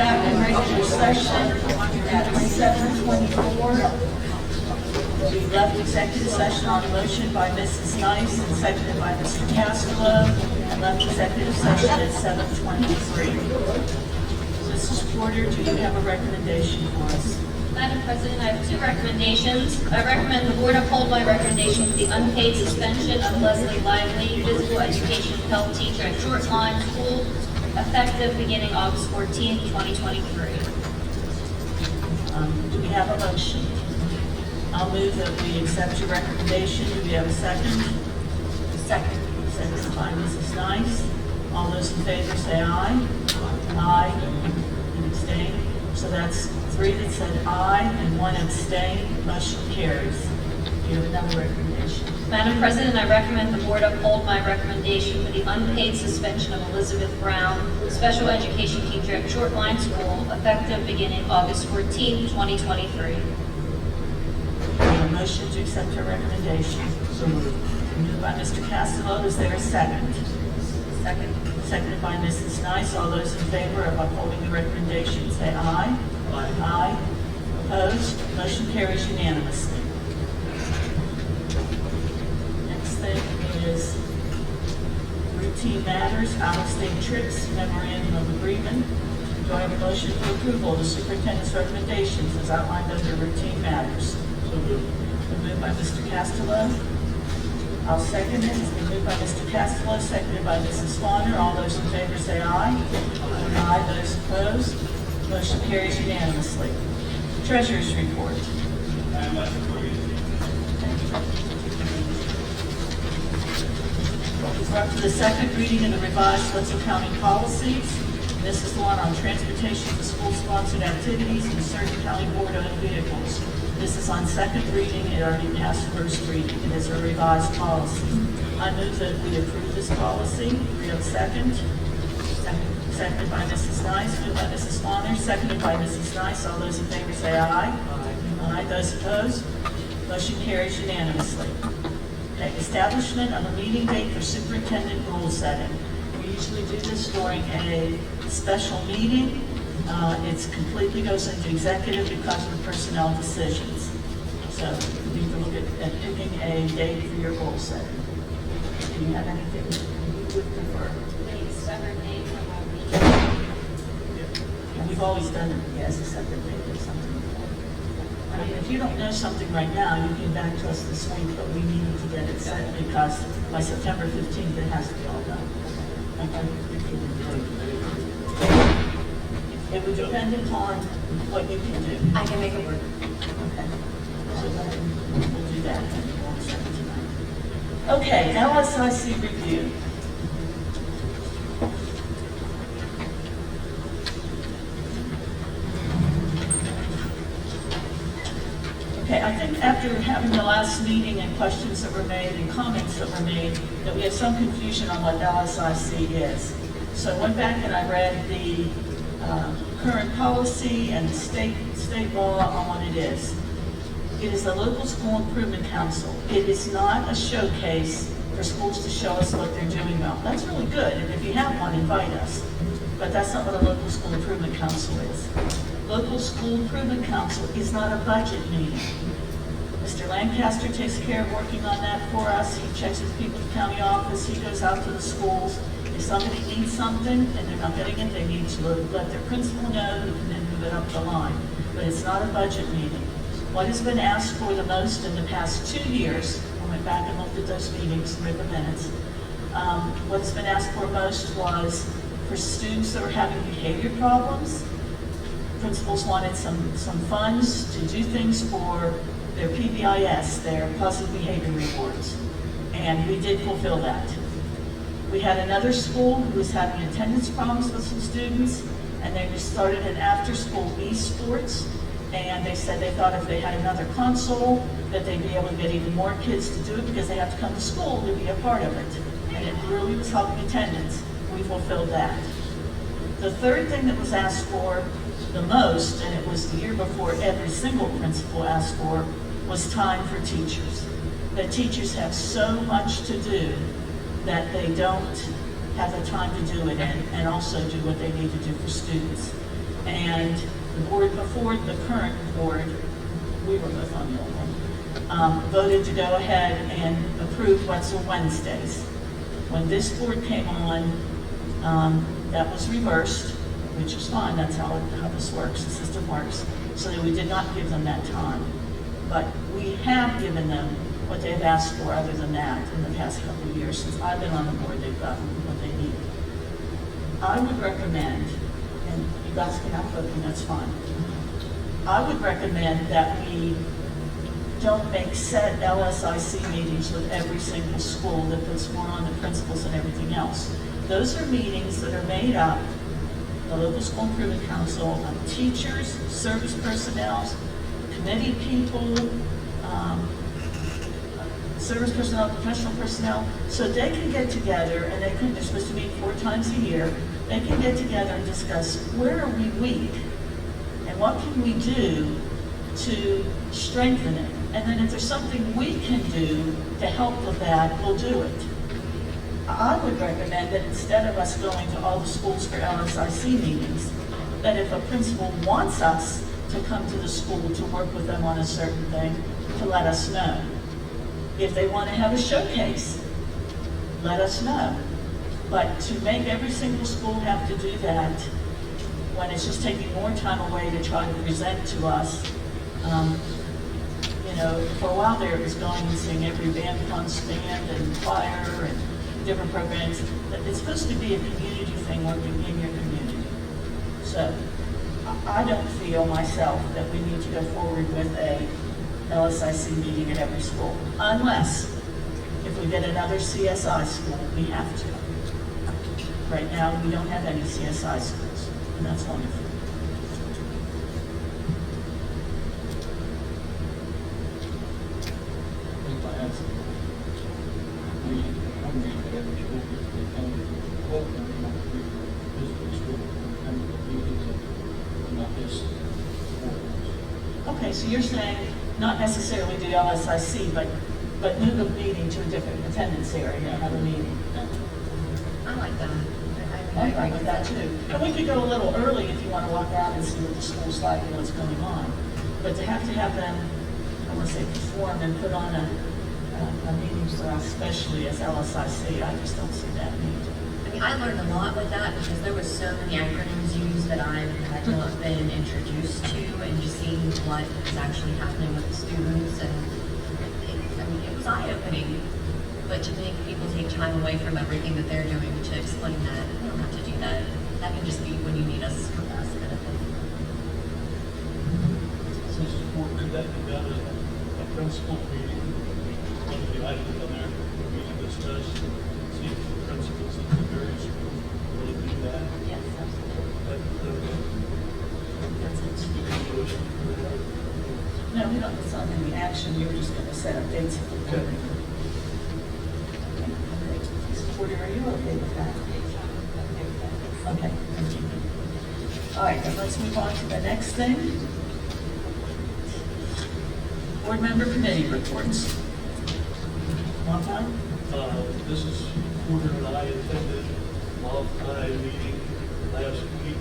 back in regular session at 7:24. We left executive session on motion by Mrs. Nice and seconded by Mr. Castelo, and left executive session at 7:23. Mrs. Porter, do you have a recommendation for us? Madam President, I have two recommendations. I recommend the board uphold my recommendation for the unpaid suspension of Leslie Lively, physical education health teacher at Short Line School, effective beginning August 14, 2023. Do we have a motion? I'll move that we accept your recommendation. Do we have a second? Second. Seconded by Mrs. Nice. All those in favor say aye. Aye. And abstain. So that's 3 that said aye and 1 abstain. Motion carries. Do you have another recommendation? Madam President, I recommend the board uphold my recommendation for the unpaid suspension of Elizabeth Brown, special education teacher at Short Line School, effective beginning August 14, 2023. We have a motion to accept her recommendation. So moved. Moved by Mr. Castello. Is there a second? Second. Seconded by Mrs. Nice. All those in favor of upholding the recommendation say aye. Aye. Aye. Opposed? Motion carries unanimously. Next thing is routine matters, out-of-state trips, memorandum of agreement. Do I have a motion for approval of the superintendent's recommendations as outlined under routine matters? So moved. Moved by Mr. Castello. I'll second it. It's been moved by Mr. Castello, seconded by Mrs. Swanner. All those in favor say aye. Aye. Those opposed? Motion carries unanimously. Treasurer's report. We're up to the second reading of the revised Litchfield County policies. This is the one on transportation for school-sponsored activities and certain county board-owned vehicles. This is on second reading. It already passed first reading. It is a revised policy. I move that we approve this policy. Do we have a second? Seconded by Mrs. Nice, moved by Mrs. Swanner, seconded by Mrs. Nice. All those in favor say aye. Aye. Aye. Those opposed? Motion carries unanimously. Okay, establishment of a meeting date for superintendent rule setting. We usually do this during a special meeting. It completely goes into executive because of the personnel decisions. So you can look at picking a date for your goal setting. Do you have anything you would prefer? We've always done it as a separate date or something. I mean, if you don't know something right now, you can back to us this week, but we need to get it set because by September 15th, it has to be all done. Okay? It would depend upon what you can do. I can make it work. Okay. So we'll do that and we'll set it tonight. Okay, LSIC review. Okay, I think after having the last meeting and questions that were made and comments that were made, that we have some confusion on what LSIC is. So I went back and I read the current policy and the state law on what it is. It is a local school improvement council. It is not a showcase for schools to show us what they're doing well. That's really good, and if you have one, invite us. But that's not what a local school improvement council is. Local School Improvement Council is not a budget meeting. Mr. Lancaster takes care of working on that for us. He checks with people at the county office. He goes out to the schools. If somebody needs something and they're not getting it, they need to let their principal know who can then move it up the line. But it's not a budget meeting. What has been asked for the most in the past 2 years, I went back and looked at those meetings, read the minutes. What's been asked for most was for students that were having behavior problems. Principals wanted some funds to do things for their PBIS, their positive behavior rewards, and we did fulfill that. We had another school who was having attendance problems with some students, and they just started an after-school esports, and they said they thought if they had another console, that they'd be able to get even more kids to do it because they have to come to school to be a part of it. And it really was helping attendance. We fulfilled that. The third thing that was asked for the most, and it was the year before every single principal asked for, was time for teachers. That teachers have so much to do that they don't have the time to do it and also do what they need to do for students. And the board before, the current board, we were both on the old one, voted to go ahead and approve Wetzel Wednesdays. When this board came on, that was reversed, which is fine, that's how this works, the system works, so that we did not give them that time. But we have given them what they've asked for other than that in the past couple of years. Since I've been on the board, they've gotten what they need. I would recommend, and you guys can have voting, that's fine. I would recommend that we don't make set LSIC meetings with every single school that puts more on the principals and everything else. Those are meetings that are made up, the local school improvement council, of teachers, service personnel, committee people, service personnel, professional personnel, so they can get together, and they're supposed to meet 4 times a year. They can get together and discuss where are we weak and what can we do to strengthen it. And then if there's something we can do to help with that, we'll do it. I would recommend that instead of us going to all the schools for LSIC meetings, that if a principal wants us to come to the school to work with them on a certain thing, to let us know. If they want to have a showcase, let us know. But to make every single school have to do that, when it's just taking more time away to try to present to us, for a while there it was going and seeing every band, band and choir and different programs. It's supposed to be a community thing working in your community. So I don't feel myself that we need to go forward with a LSIC meeting at every school, unless if we get another CSI school, we have to. Right now, we don't have any CSI schools, and that's wonderful. Okay, so you're saying not necessarily do LSIC, but move a meeting to a different attendance area and have a meeting. I like that. I agree with that too. And we could go a little early if you want to walk around and see what the school's like and what's going on. But to have them, I want to say, perform and put on a meeting for us, especially as LSIC, I just don't see that need. I mean, I learned a lot with that because there was so many acronyms used that I had not been introduced to, and just seeing what is actually happening with the students, and it was eye-opening. But to make people take time away from everything that they're doing to explain that, you don't have to do that. That can just be when you need us with us kind of thing. Since the board could that be done as a principal meeting? One of the items on there, we can discuss, see if the principals of the various schools really do that. Yes, absolutely. That's it. No, we don't, it's not any action, you were just going to set up dates. Okay. Porter, are you okay with that? Okay, thank you. All right, then let's move on to the next thing. Board member committee reports. Long time? This is Porter and I attended Molokai meeting last week,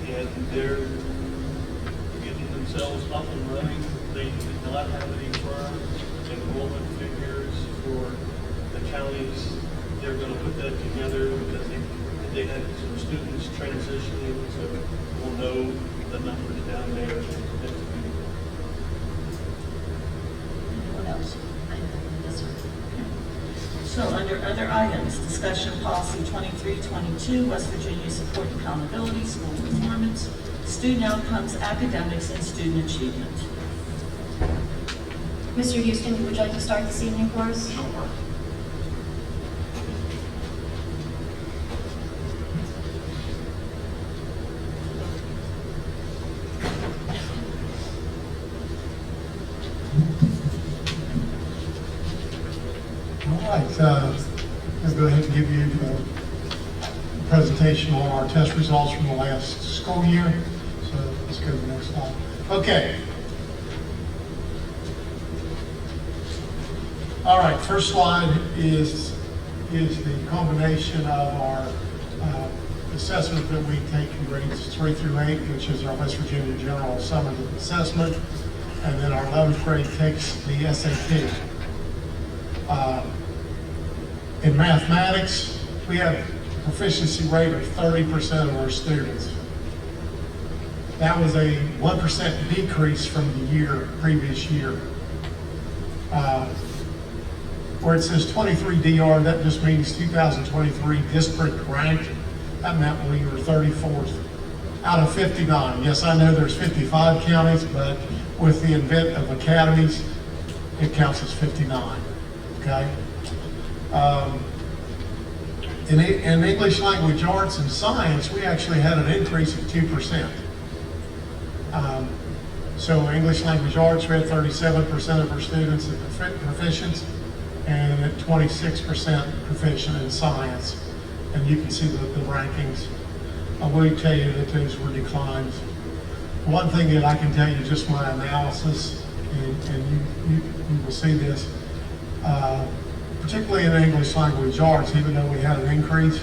and they're getting themselves up and running. They did not have any firm enrollment figures for the counties. They're going to put that together because they had some students transitioning, so we'll know the numbers down there next week. What else? I know this one. So under other items, discussion policy 2322, West Virginia support and accountability, school performance, student outcomes, academics, and student achievement. Mr. Houston, would you like to start this evening for us? All right, I'll go ahead and give you a presentation on our test results from the last school year. So let's go to the next slide. Okay. All right, first slide is the combination of our assessment that we take in grades 3 through 8, which is our West Virginia General Summative Assessment, and then our 11th grade takes the SAT. In mathematics, we have a proficiency rate of 30% of our students. That was a 1% decrease from the previous year. Where it says 23 DR, that just means 2023 district ranked. That meant we were 34th out of 59. Yes, I know there's 55 counties, but with the advent of academies, it counts as 59, okay? In English language arts and science, we actually had an increase of 2%. So English language arts, we had 37% of our students at proficient, and at 26% proficient in science. And you can see the rankings. I will tell you that those were declines. One thing that I can tell you, just my analysis, and you will see this, particularly in English language arts, even though we had an increase,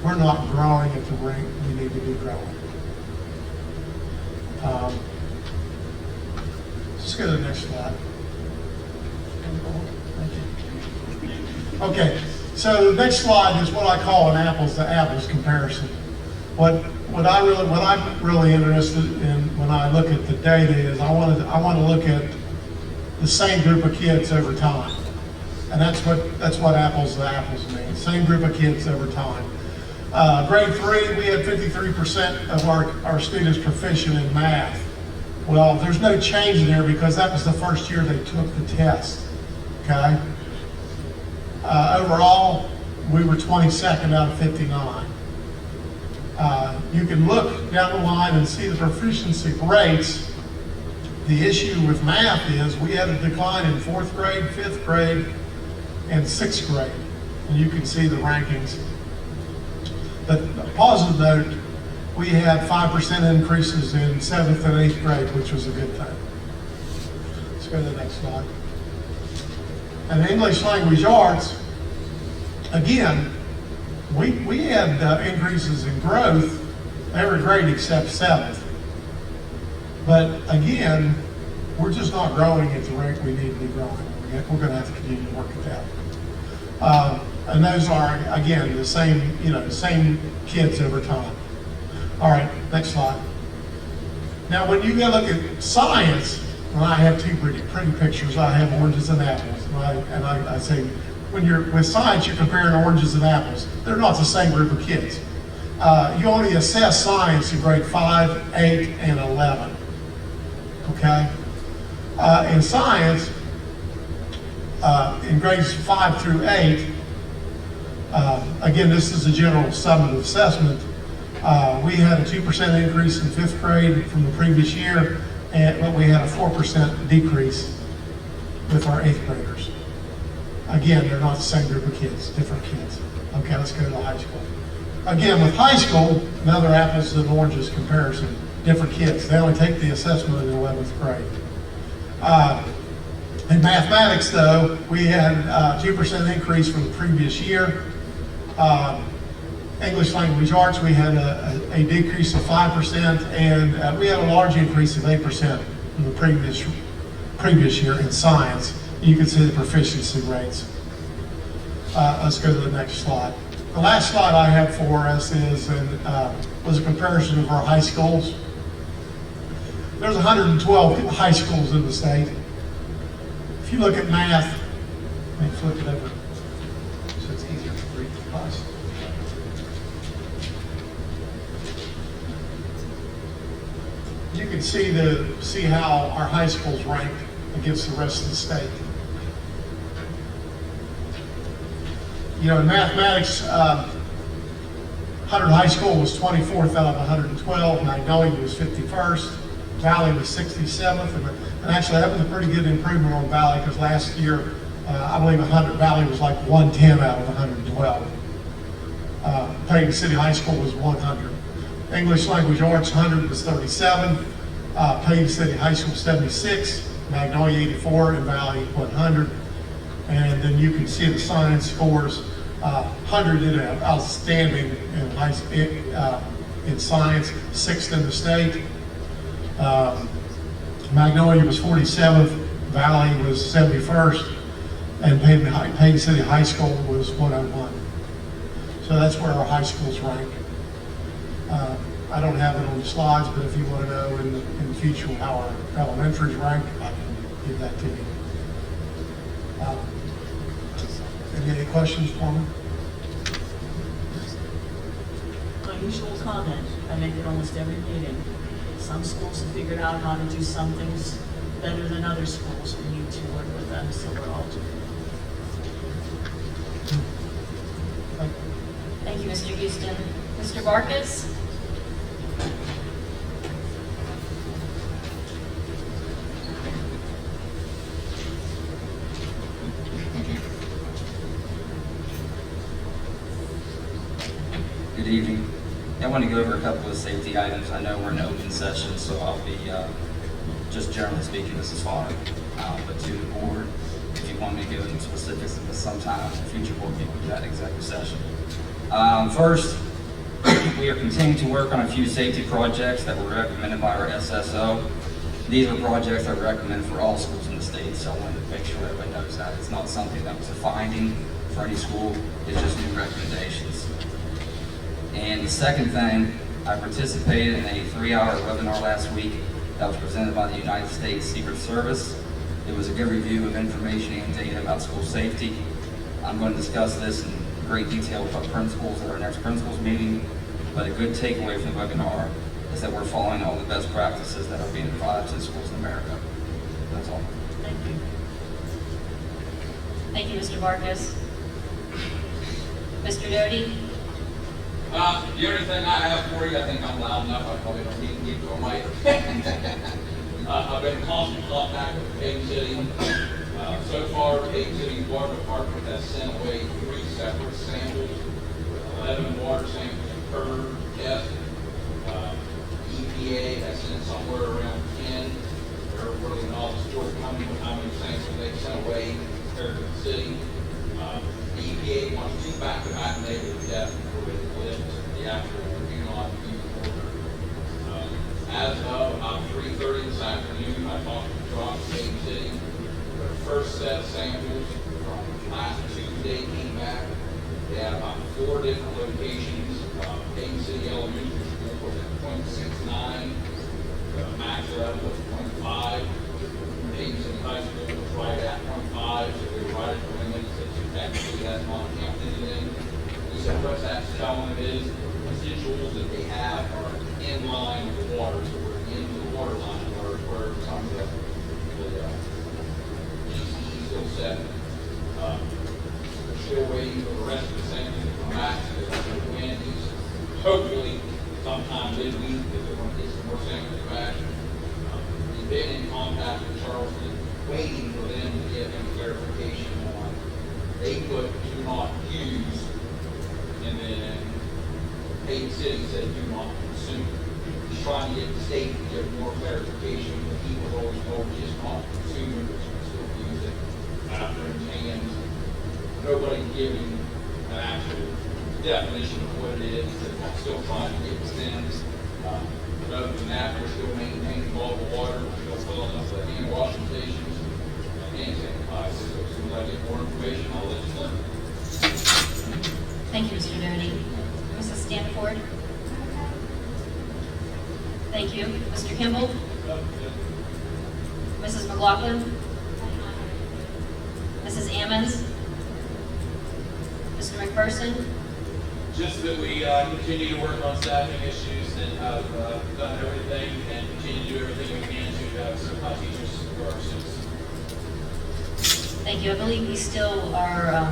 we're not growing at the rate we need to be growing. Let's go to the next slide. Okay, so the next slide is what I call an apples to apples comparison. What I'm really interested in when I look at the data is I want to look at the same group of kids over time, and that's what apples to apples means. Same group of kids over time. Grade 3, we had 53% of our students proficient in math. Well, there's no change in there because that was the first year they took the test. Okay. Overall, we were 22nd out of 59. You can look down the line and see the proficiency rates. The issue with math is we had a decline in 4th grade, 5th grade, and 6th grade. And you can see the rankings. But a positive note, we had 5% increases in 7th and 8th grade, which was a good thing. Let's go to the next slide. And English language arts, again, we had increases in growth every grade except 7th. But again, we're just not growing at the rate we need to be growing. We're going to have to continue to work at that. And those are, again, the same kids over time. All right, next slide. Now, when you go look at science, and I have two pretty pictures. I have oranges and apples. And I say, when you're with science, you're comparing oranges and apples. They're not the same group of kids. You only assess science in grade 5, 8, and 11. Okay? In science, in grades 5 through 8, again, this is a general summative assessment. We had a 2% increase in 5th grade from the previous year, but we had a 4% decrease with our 8th graders. Again, they're not the same group of kids, different kids. Okay, let's go to high school. Again, with high school, another apples and oranges comparison, different kids. They only take the assessment in the 11th grade. In mathematics, though, we had a 2% increase from the previous year. English language arts, we had a decrease of 5%, and we had a large increase of 8% from the previous year in science. You can see the proficiency rates. Let's go to the next slide. The last slide I have for us was a comparison of our high schools. There's 112 high schools in the state. If you look at math, let me flip it over so it's easier to read the class. You can see how our high schools rank against the rest of the state. You know, in mathematics, Hunterd High School was 24th out of 112, Magnolia was 51st, Valley was 67th, and actually that was a pretty good improvement on Valley because last year, I believe Valley was like 110 out of 112. Payne City High School was 100. English Language Arts, Hunterd was 37, Payne City High School 76, Magnolia 84, and Valley 100. And then you can see the science scores. 100 did an outstanding in science, 6th in the state. Magnolia was 47th, Valley was 71st, and Payne City High School was 101. So that's where our high schools rank. I don't have it on the slides, but if you want to know in the future how our elementaries rank, I can give that to you. Any questions for me? My usual comment, I make it almost every meeting. Some schools have figured out how to do some things better than other schools. We need to work with them so we're all doing it. Thank you, Mr. Houston. Mr. Vargas? Good evening. I want to go over a couple of safety items. I know we're in open session, so I'll be just generally speaking, this is fine. But to the board, if you want me to go into specifics of this sometime in the future board meeting with that executive session. First, we are continuing to work on a few safety projects that were recommended by our SSO. These are projects that are recommended for all schools in the state, so I wanted to make sure everybody knows that. It's not something that was a finding for any school, it's just new recommendations. And the second thing, I participated in a 3-hour webinar last week that was presented by the United States Secret Service. It was a good review of information and data about school safety. I'm going to discuss this in great detail with our principals at our next principals meeting, but a good takeaway from the webinar is that we're following all the best practices that are being provided to schools in America. That's all. Thank you. Thank you, Mr. Vargas. Mr. Doty? The only thing I have for you, I think I'm loud enough, I probably don't need to keep going mic. I've been in constant contact with Payne City. So far, Payne City Water Department has sent away 3 separate samples, 11 water samples per test. EPA has sent somewhere around 10. They're really not forthcoming with how many samples they've sent away compared to the city. The EPA wants 2 back-to-back negative tests before they lift the actual do not use order. As of about 3:30 this afternoon, I talked to Josh Payne City. The first set of samples from last Tuesday came back. They had about 4 different locations. Payne City Elementary School was at 0.69. The max level was 0.5. Payne City High School was right at 0.5, so they were right at the limit. Actually, that's not counted anything. He said what that's telling them is the residuals that they have are in line with the water, so we're into the water line where some of the GCE still set. We're still waiting for the rest of the samples to come back. So when he's hopefully sometime midweek that they're going to get some more samples back. We've been in contact with Charleston, waiting for them to give him clarification on. They put do not use, and then Payne City said do not consume. He's trying to get the state to give more clarification, but he was always told just not consume, but you can still use it after in hands. Nobody's giving an actual definition of what it is, and I'm still trying to get sense. But other than that, we're still maintaining bottled water, we're still filling up the hand washing stations, and hand sanitizers. So as soon as I get more information, I'll let you know. Thank you, Mr. Doty. Mrs. Stanford? Thank you. Mr. Kimball? Mrs. McLaughlin? Mrs. Ammons? Mr. McPherson? Just that we continue to work on staffing issues and have done everything and continue to do everything we can to have certified teachers for our students. Thank you. I believe we still are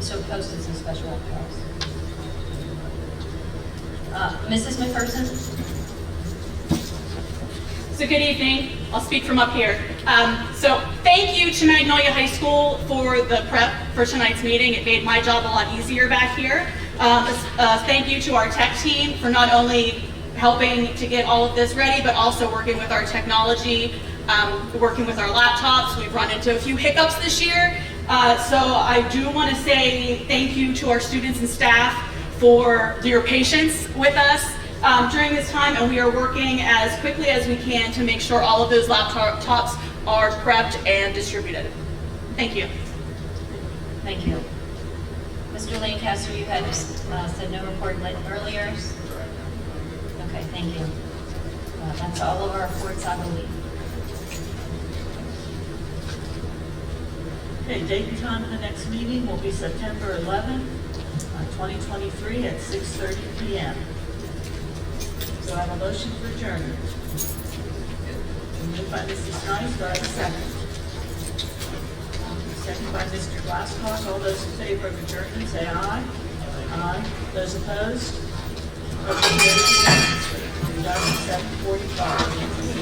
still posted some special ed calls. Mrs. McPherson? So good evening. I'll speak from up here. So thank you to Magnolia High School for the prep for tonight's meeting. It made my job a lot easier back here. Thank you to our tech team for not only helping to get all of this ready, but also working with our technology, working with our laptops. We've run into a few hiccups this year, So I do want to say thank you to our students and staff for your patience with us during this time, and we are working as quickly as we can to make sure all of those laptops are prepped and distributed. Thank you. Thank you. Mr. Lancaster, you had said no report earlier? Okay, thank you. That's all of our reports, I believe. Okay, date and time of the next meeting will be September 11th, 2023 at 6:30 p.m. So I have a motion for adjournment. Moved by Mrs. Nice, do I have a second? Second by Mr. Glasscock. All those in favor of adjournment, say aye. Aye. Those opposed? Motion carries unanimously. We're done at 7:45.